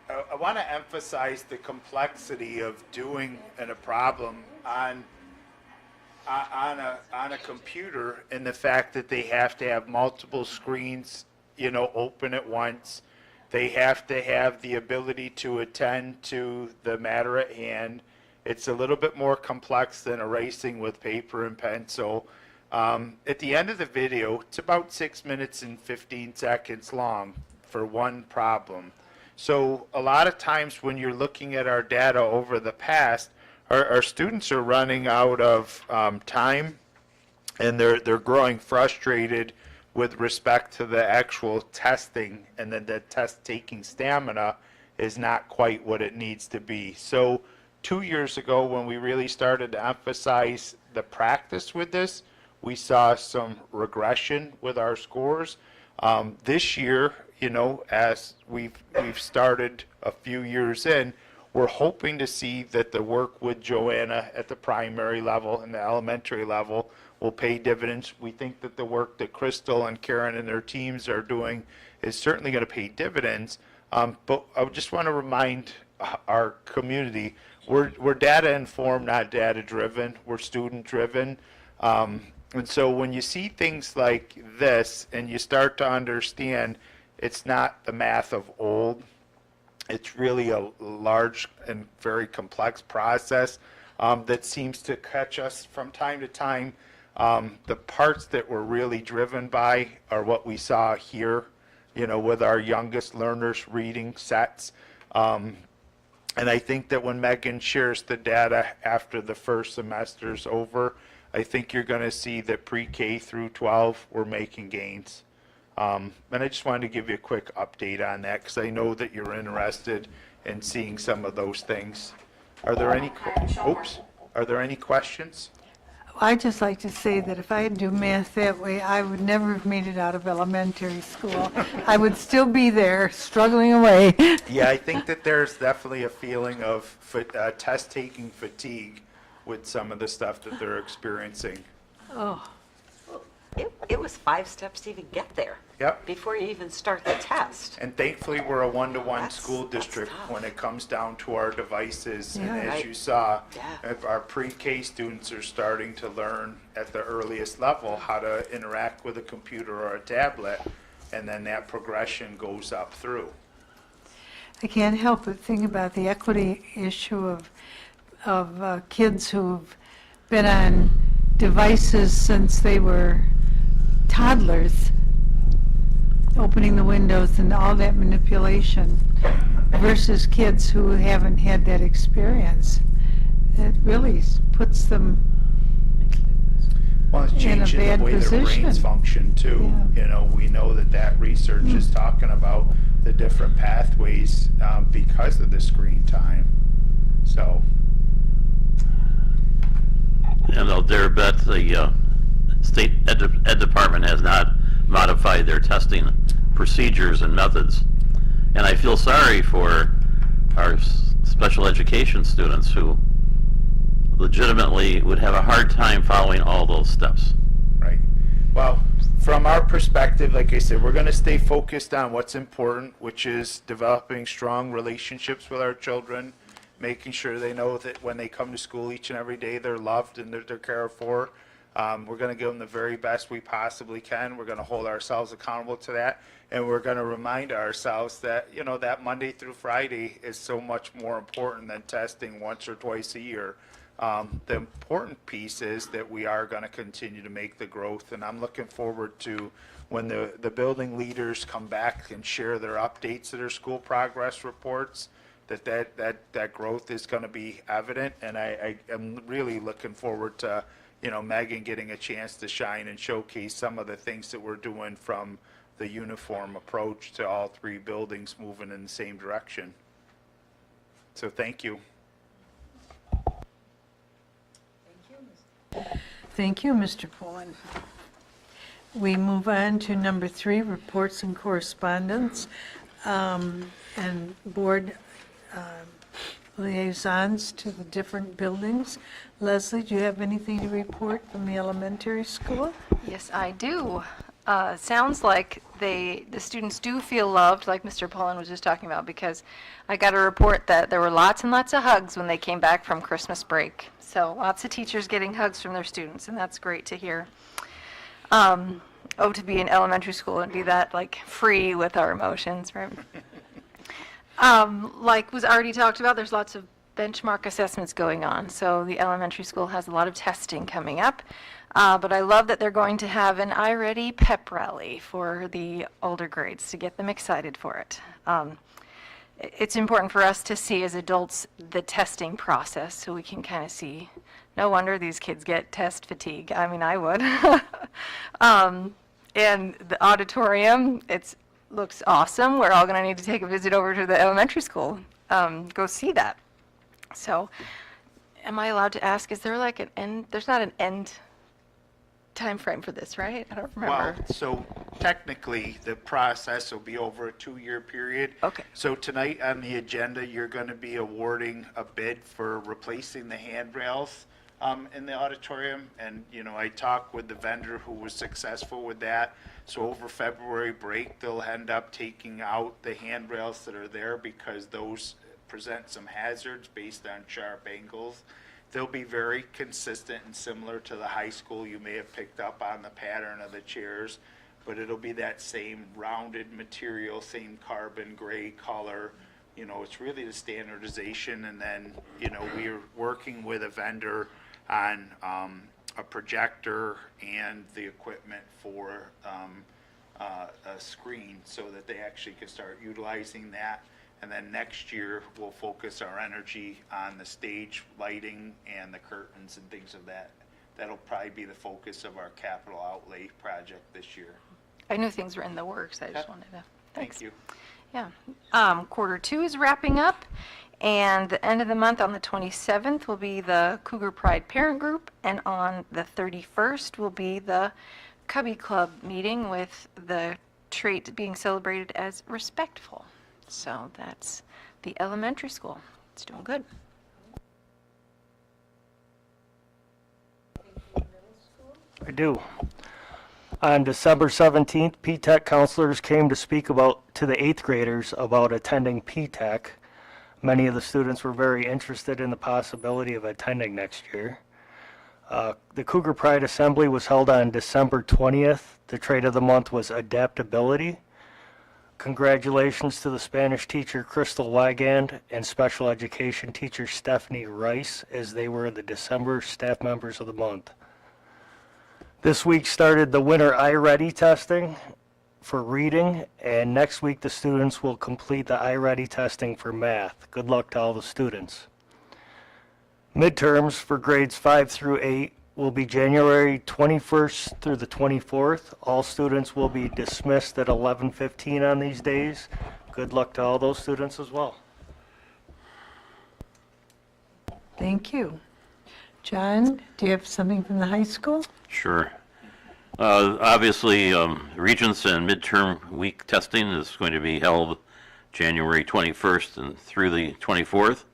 yep. I want to emphasize the complexity of doing a problem on a computer, and the fact that they have to have multiple screens, open at once. They have to have the ability to attend to the matter at hand. It's a little bit more complex than erasing with paper and pencil. At the end of the video, it's about 6 minutes and 15 seconds long for one problem. So a lot of times when you're looking at our data over the past, our students are running out of time, and they're growing frustrated with respect to the actual testing, and then the test taking stamina is not quite what it needs to be. So 2 years ago, when we really started to emphasize the practice with this, we saw some regression with our scores. This year, as we've started a few years in, we're hoping to see that the work with Joanna at the primary level and the elementary level will pay dividends. We think that the work that Crystal and Karen and their teams are doing is certainly going to pay dividends. But I just want to remind our community, we're data informed, not data driven. We're student driven. And so when you see things like this and you start to understand it's not the math of old, it's really a large and very complex process that seems to catch us from time to time. The parts that we're really driven by are what we saw here, with our youngest learners reading sets. And I think that when Megan shares the data after the first semester's over, I think you're going to see that pre-K through 12, we're making gains. And I just wanted to give you a quick update on that because I know that you're interested in seeing some of those things. Are there any questions? I'd just like to say that if I had to do math that way, I would never have made it out of elementary school. I would still be there, struggling away. Yeah, I think that there's definitely a feeling of test-taking fatigue with some of the stuff that they're experiencing. Oh, It was 5 steps to even get there. Yep. Before you even start the test. And thankfully, we're a one-to-one That's- school that's district tough. when it comes down to our devices. And Yeah. as Right. you saw, Yeah. if our pre-K students are starting to learn at the earliest level how to interact with a computer or a tablet, and then that progression goes up through. I can't help but think about the equity issue of kids who've been on devices since they were toddlers, opening the windows and all that manipulation, versus kids who haven't had that experience. It really puts them, Well, it's in a changing bad the way their brains position. function too. Yeah. You know, we know that research is talking about the different pathways because of the screen time. So, And I'll dare bet the state ed department has not modified their testing procedures and methods. And I feel sorry for our special education students who legitimately would have a hard time following all those steps. right. Well, from our perspective, like I said, we're going to stay focused on what's important, which is developing strong relationships with our children, making sure they know that when they come to school each and every day, they're loved and they're cared for. We're going to give them the very best we possibly can. We're going to hold ourselves accountable to that. And we're going to remind ourselves that, you know, that Monday through Friday is so much more important than testing once or twice a year. The important piece is that we are going to continue to make the growth. And I'm looking forward to when the building leaders come back and share their updates to their school progress reports, that growth is going to be evident. And I am really looking forward to, you know, Megan getting a chance to shine and showcase some of the things that we're doing, from the uniform approach to all 3 buildings moving in the same direction. So thank you. thank you, Mr. Pullen. We move on to number 3, reports and correspondence, and board liaisons to the different buildings. Leslie, do you have anything to report from the elementary school? Yes, I do. Sounds like the students do feel loved, like Mr. Pullen was just talking about, because I got a report that there were lots and lots of hugs when they came back from Christmas break. So lots of teachers getting hugs from their students, and that's great to hear. To be in elementary school and be that like free with our emotions, right? Like was already talked about, there's lots of benchmark assessments going on. So the elementary school has a lot of testing coming up. But I love that they're going to have an iReady pep rally for the older grades to get them excited for it. It's important for us to see as adults the testing process so we can kind of see. No wonder these kids get test fatigue. I mean, I would. And the auditorium, looks awesome. We're all going to need to take a visit over to the elementary school, go see that. So am I allowed to ask, is there like an end? There's not an end time frame for this, right? I don't remember. Well, so technically, the process will be over a 2-year period. Okay. So tonight on the agenda, you're going to be awarding a bid for replacing the handrails in the auditorium. And, you know, I talked with the vendor who was successful with that. So over February break, they'll end up taking out the handrails that are there because those present some hazards based on sharp angles. They'll be very consistent and similar to the high school. You may have picked up on the pattern of the chairs, but it'll be that same rounded material, same carbon gray color. You know, it's really the standardization. And then, you know, we're working with a vendor on a projector and the equipment for a screen so that they actually can start utilizing that. And then next year, we'll focus our energy on the stage lighting and the curtains and things of that. That'll probably be the focus of our capital outlay project this year. I knew things were in the works. I just wanted to. Thank you. Yeah. Quarter 2 is wrapping up, And the end of the month, on the 27th, will be the Cougar Pride Parent Group, and on the 31st will be the Cubby Club meeting with the trait being celebrated as respectful. So that's the elementary school. It's doing good. I do. On December 17th, P-TECH counselors came to speak to the 8th graders about attending P-TECH. Many of the students were very interested in the possibility of attending next year. The Cougar Pride Assembly was held on December 20th. The trait of the month was adaptability. Congratulations to the Spanish teacher Crystal Wygand and special education teacher Stephanie Rice, as they were the December staff members of the month. This week started the winter iReady testing for reading, and next week the students will complete the iReady testing for math. Good luck to all the students. Midterms for grades 5 through 8 will be January 21st through the 24th. All students will be dismissed at 11:15 on these days. Good luck to all those students as well. Thank you. John, do you have something from the high school? Sure. Obviously, Regents and midterm week testing is going to be held January 21st and through the 24th.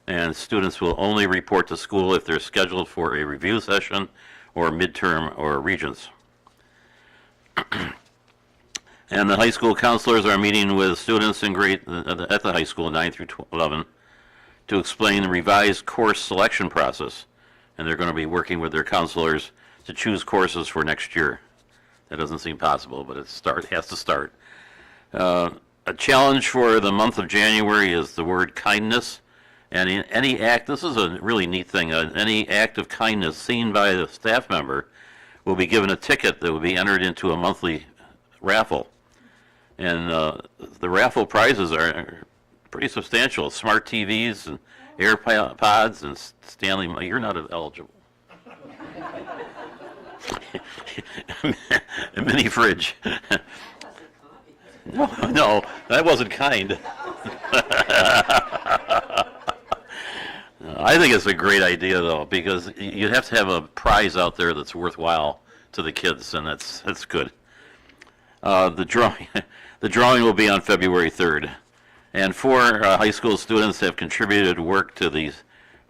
And students will only report to school if they're scheduled for a review session or midterm or Regents. And the high school counselors are meeting with students in at the high school, 9 through 11, to explain the revised course selection process. And they're going to be working with their counselors to choose courses for next year. That doesn't seem possible, but it has to start. A challenge for the month of January is the word kindness. And in any act, this is a really neat thing, any act of kindness seen by the staff member will be given a ticket that will be entered into a monthly raffle. And the raffle prizes are pretty substantial. Smart TVs and AirPods and Stanley, you're not eligible. A mini fridge. No, that wasn't kind. I think it's a great idea, though, because you have to have a prize out there that's worthwhile to the kids, and that's good. The drawing will be on February 3rd, and 4 high school students have contributed work to the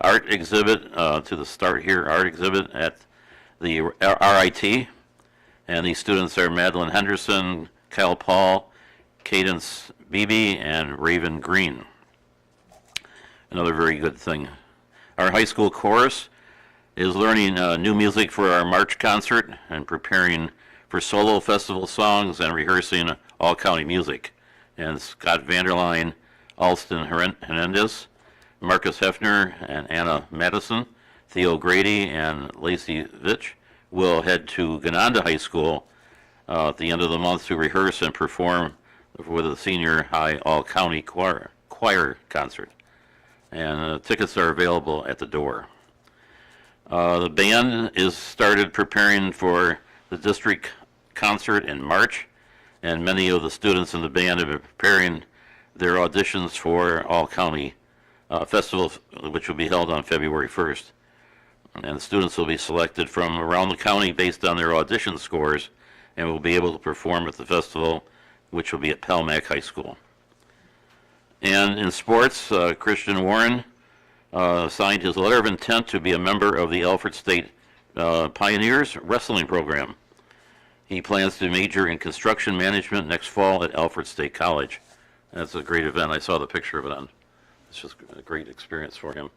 art exhibit, to the Start Here art exhibit at the RIT, and these students are Madeline Henderson, Kyle Paul, Cadence Beebe, and Raven Green. Another very good thing. Our high school chorus is learning new music for our March concert and preparing for solo festival songs and rehearsing all-county music. And Scott Vanderline, Alston Hernandez, Marcus Hefner, and Anna Madison, Theo Grady, and Lacey Vitch will head to Gananda High School at the end of the month to rehearse and perform for the senior high all-county choir concert. And tickets are available at the door. The band is started preparing for the district concert in March, and many of the students in the band have been preparing their auditions for all-county festival, which will be held on February 1st. And the students will be selected from around the county based on their audition scores and will be able to perform at the festival, which will be at Pelmac High School. And in sports, Christian Warren signed his letter of intent to be a member of the Alfred State Pioneers wrestling program. He plans to major in construction management next fall at Alfred State College. That's a great event. I saw the picture of it on. It's just a great experience for him.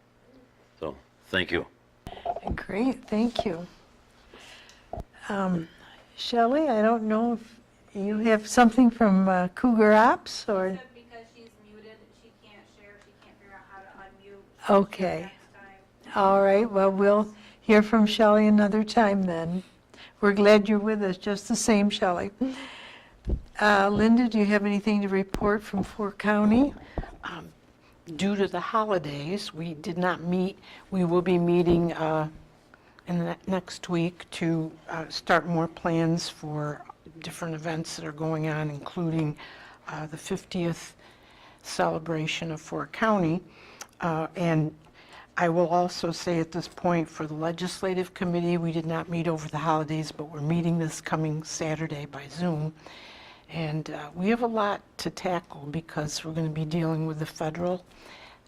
So, thank you. Great, thank you. Shelley, I don't know if you have something from Cougar Ops, or? Because she's muted, she can't share, she can't figure out how to unmute. Okay. All right, well, we'll hear from Shelley another time then. We're glad you're with us just the same, Shelley. Linda, do you have anything to report from Fort County? Due to the holidays, we did not meet. We will be meeting in the next week to start more plans for different events that are going on, including the 50th celebration of Fort County. And I will also say at this point, for the Legislative Committee, we did not meet over the holidays, but we're meeting this coming Saturday by Zoom. And we have a lot to tackle because we're going to be dealing with the federal,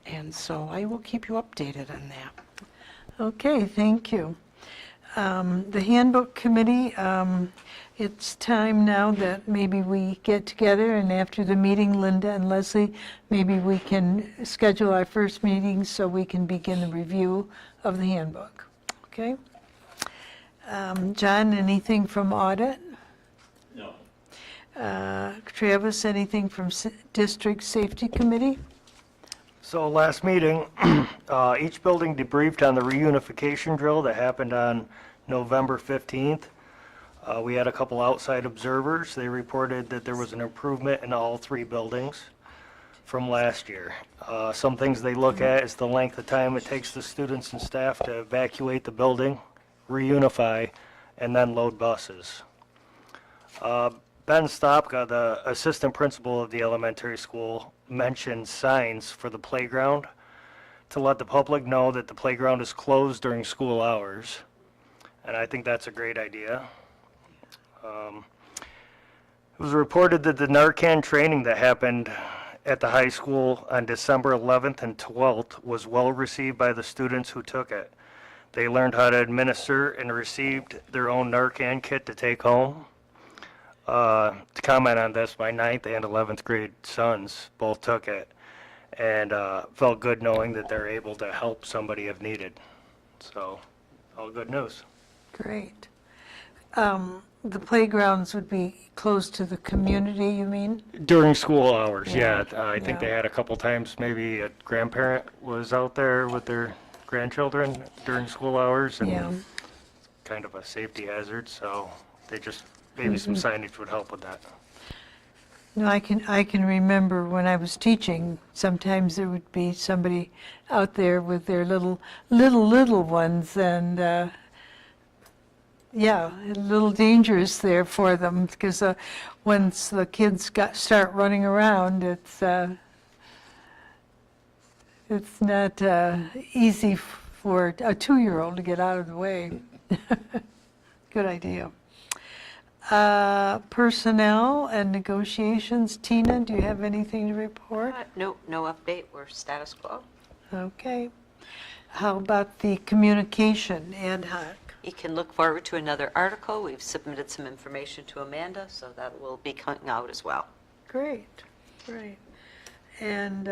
and so I will keep you updated on that. Okay, thank you. The Handbook Committee, it's time now that maybe we get together, and after the meeting, Linda and Leslie, maybe we can schedule our first meeting so we can begin the review of the handbook. Okay? John, anything from audit? No. Travis, anything from District Safety Committee? So last meeting, each building debriefed on the reunification drill that happened on November 15th. We had a couple outside observers. They reported that there was an improvement in all 3 buildings from last year. Some things they look at is the length of time it takes the students and staff to evacuate the building, reunify, and then load buses. Ben Stopka, the assistant principal of the elementary school, mentioned signs for the playground to let the public know that the playground is closed during school hours. And I think that's a great idea. It was reported that the Narcan training that happened at the high school on December 11th and 12th was well received by the students who took it. They learned how to administer and received their own Narcan kit to take home. To comment on this, my 9th and 11th grade sons both took it, and felt good knowing that they're able to help somebody if needed. So, all good news. Great. The playgrounds would be closed to the community, you mean? During school hours, Yeah. yeah. I think Yeah. they had a couple times, maybe a grandparent was out there with their grandchildren during school hours, and Yeah. kind of a safety hazard, so they just, maybe some signage would help with that. No, I can remember when I was teaching, sometimes there would be somebody out there with their little ones, and yeah, a little dangerous there for them, because once the kids start running around, it's not easy for a 2-year-old to get out of the way. Good idea. Personnel and negotiations. Tina, do you have anything to report? No update. We're status quo. Okay. How about the communication ad hoc? You can look forward to another article. We've submitted some information to Amanda, so that will be coming out as well. Great, great. And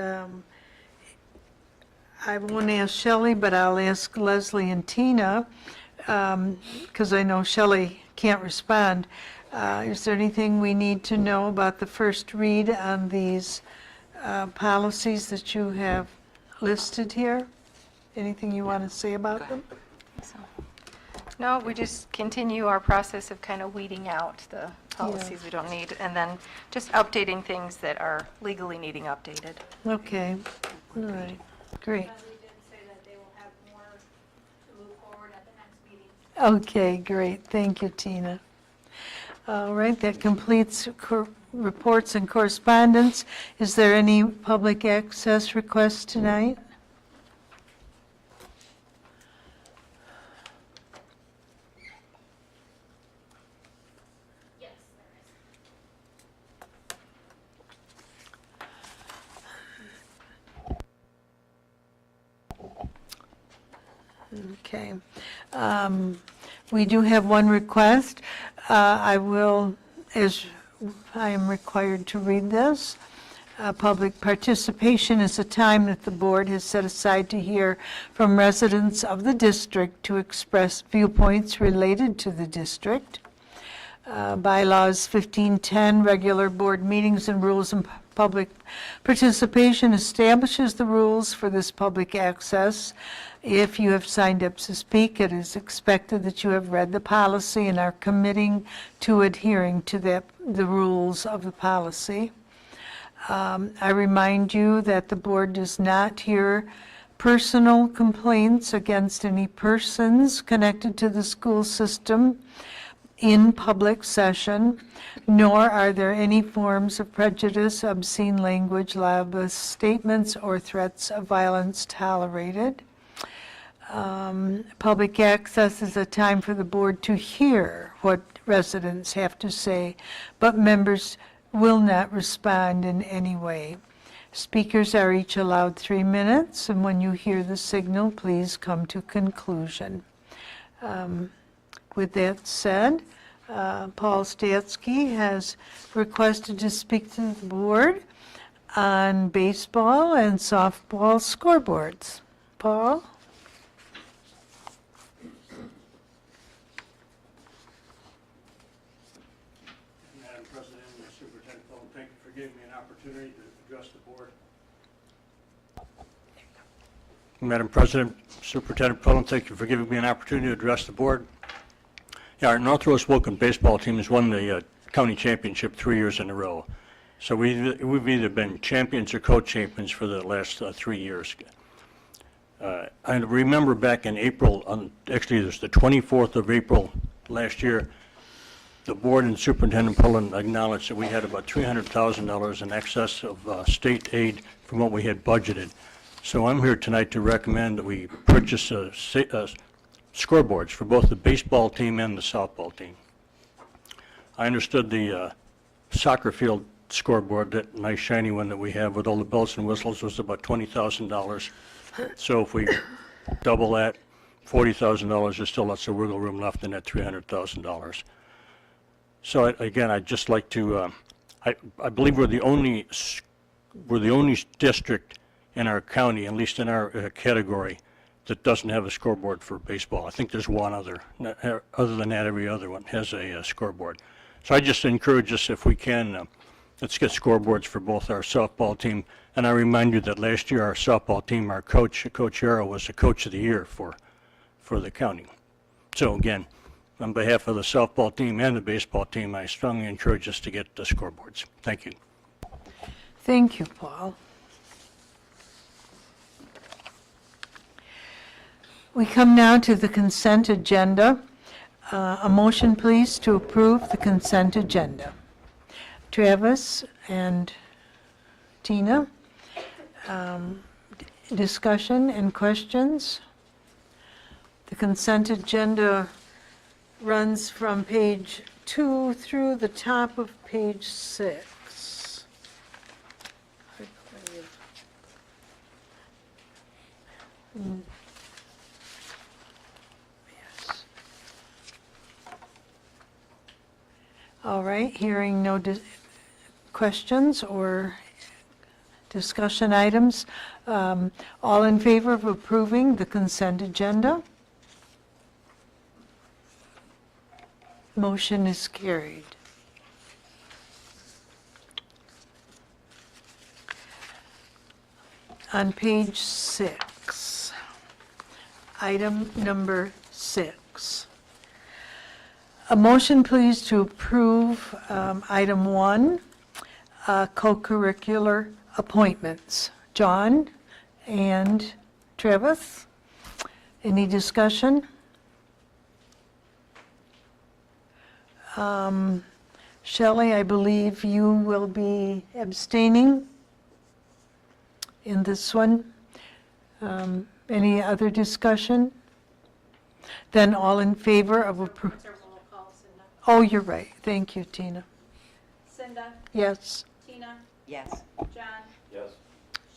I won't ask Shelley, but I'll ask Leslie and Tina, because I know Shelley can't respond. Is there anything we need to know about the first read on these policies that you have listed here? Anything you want to say about them? No, we just continue our process of kind of weeding out the policies we don't need, and then just updating things that are legally needing updated. Okay, all right, great. Leslie did say that they will have more to move forward at the next meeting. Okay, great. Thank you, Tina. All right, that completes reports and correspondence. Is there any public access requests tonight? Yes, there is. Okay. We do have one request. I will, as I am required to read this, public participation is a time that the board has set aside to hear from residents of the district to express viewpoints related to the district. Bylaws 1510, regular board meetings and rules and public participation establishes the rules for this public access. If you have signed up to speak, it is expected that you have read the policy and are committing to adhering to the rules of the policy. I remind you that the board does not hear personal complaints against any persons connected to the school system. in public session, nor are there any forms of prejudice, obscene language, libelous statements, or threats of violence tolerated. Public access is a time for the board to hear what residents have to say, but members will not respond in any way. Speakers are each allowed 3 minutes, and when you hear the signal, please come to conclusion. With that said, Paul Statsky has requested to speak to the board on baseball and softball scoreboards. Paul? Madam President and Superintendent Phil, thank you for giving me an opportunity to address the board. Madam President, Superintendent Pullen, thank you for giving me an opportunity to address the board. Yeah, our North Rose-Wolcott baseball team has won the county championship 3 years in a row. So we've either been champions or co-champions for the last 3 years. I remember back in April, actually it was the 24th of April last year, the board and Superintendent Pullen acknowledged that we had about $300,000 in excess of state aid from what we had budgeted. So I'm here tonight to recommend that we purchase scoreboards for both the baseball team and the softball team. I understood the soccer field scoreboard, that nice shiny one that we have with all the bells and whistles, was about $20,000. So if we double that, $40,000, there's still lots of wiggle room left in that $300,000. So again, I'd just like to, I believe we're the only district in our county, at least in our category, that doesn't have a scoreboard for baseball. I think there's one other. Other than that, every other one has a scoreboard. So I just encourage us, if we can, let's get scoreboards for both our softball team. And I remind you that last year our softball team, our coach, Coach Yarrow, was the coach of the year for the county. So again, on behalf of the softball team and the baseball team, I strongly encourage us to get the scoreboards. Thank you. Thank you, Paul. We come now to the consent agenda. A motion, please, to approve the consent agenda. Travis and Tina, discussion and questions? The consent agenda runs from page 2 through the top of page 6. Yes. All right, hearing no questions or discussion items, all in favor of approving the consent agenda? Motion is carried. On page 6, item number 6. A motion, please, to approve item 1, co-curricular appointments. John and Travis, any discussion? Shelley, I believe you will be abstaining in this one. Any other discussion? Then all in favor of approval? Oh, you're right. Thank you, Tina. Cinda? Yes. Tina? Yes. John? Yes.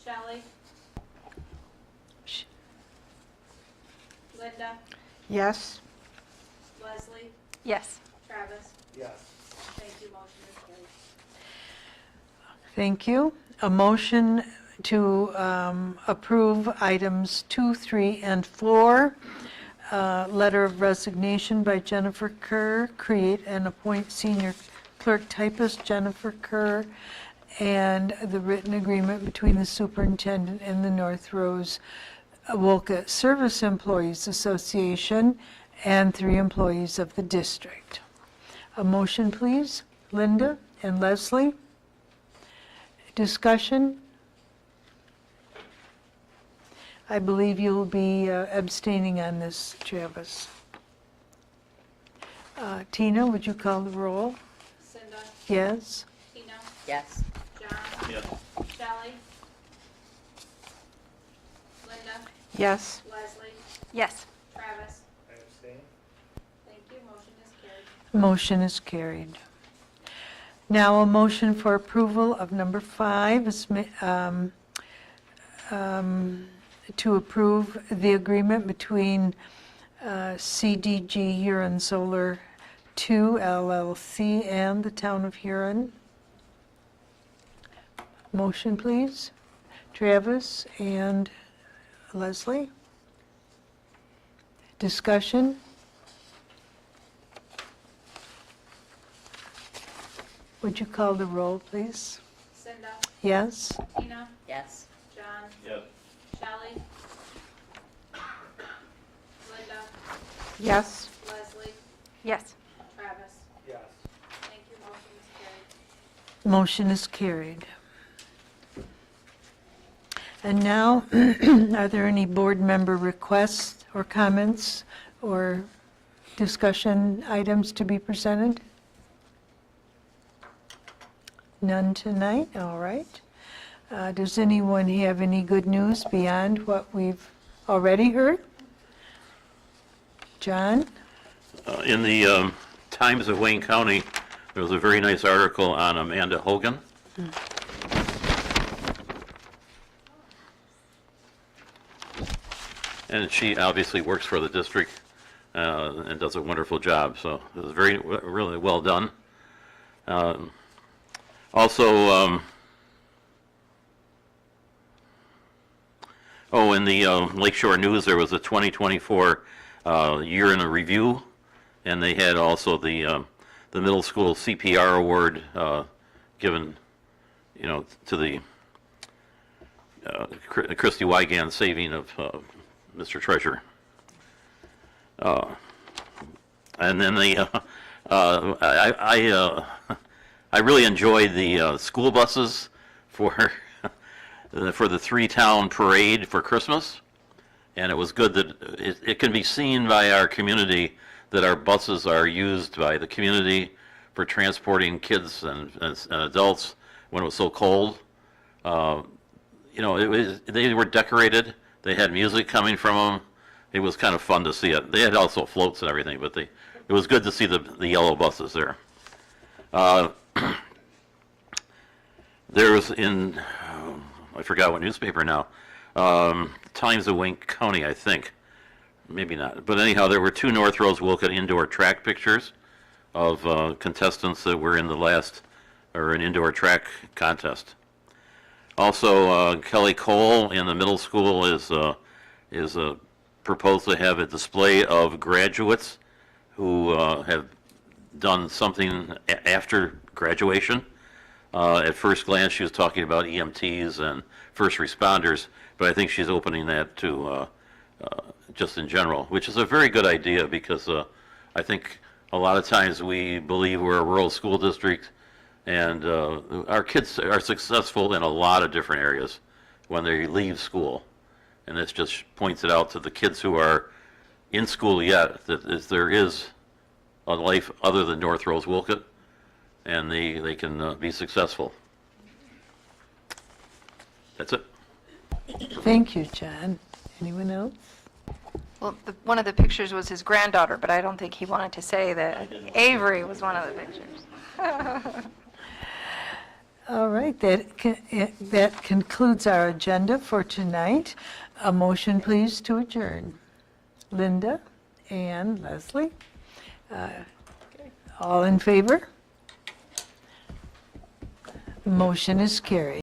Shelley? Linda? Yes? Leslie? Yes. Travis? Yes. Thank you, motion is carried. Thank you. A motion to approve items 2, 3, and 4. Letter of resignation by Jennifer Kerr, create and appoint senior clerk typist Jennifer Kerr, and the written agreement between the superintendent and the North Rose-Wolcott Service Employees Association and 3 employees of the district. A motion, please. Linda and Leslie. Discussion. I believe you'll be abstaining on this, Travis. Tina, would you call the roll? Cinda, Yes? Tina, Yes. John, Yes. Shelley, Linda, Yes. Leslie, Yes. Travis. I abstain. Thank you, motion is carried. Motion is carried. Now, a motion for approval of number 5 is to approve the agreement between CDG Huron Solar 2 LLC and the Town of Huron. Motion, please. Travis and Leslie. Discussion? Would you call the roll, please? Cinda, Yes? Tina, Yes. John, Yes. Shelley, Linda, Yes. Leslie, Yes. Travis. Yes. Thank you, motion is carried. Motion is carried. And now, are there any board member requests or comments or discussion items to be presented? None tonight, all right. Does anyone have any good news beyond what we've already heard? John? In the Times of Wayne County, there was a very nice article on Amanda Hogan. And she obviously works for the district and does a wonderful job, so it was really well done. Also, in the Lakeshore News, there was a 2024 year in a review, and they had also the middle school CPR award given, to the Christy Wygand saving of Mr. Treasurer. And then I really enjoyed the school buses for the three-town parade for Christmas, and it was good that it can be seen by our community that our buses are used by the community for transporting kids and adults when it was so cold. They were decorated. They had music coming from them. It was kind of fun to see it. They had also floats and everything, but it was good to see the yellow buses there. There was I forgot what newspaper now, Times of Wayne County, I think. Maybe not. But anyhow, there were 2 North Rose-Wolcott indoor track pictures of contestants that were in an indoor track contest. Also, Kelly Cole in the middle school is proposed to have a display of graduates who have done something after graduation. At first glance, she was talking about EMTs and first responders, but I think she's opening that to just in general, which is a very good idea because I think a lot of times we believe we're a rural school district, and our kids are successful in a lot of different areas when they leave school. And this just points it out to the kids who are in school yet, that there is a life other than North Rose-Wolcott, and they can be successful. That's it. Thank you, John. Anyone else? Well, one of the pictures was his granddaughter, but I don't think he wanted to say that Avery was one of the pictures. All right, that concludes our agenda for tonight. A motion, please, to adjourn. Linda and Leslie, all in favor? Motion is carried.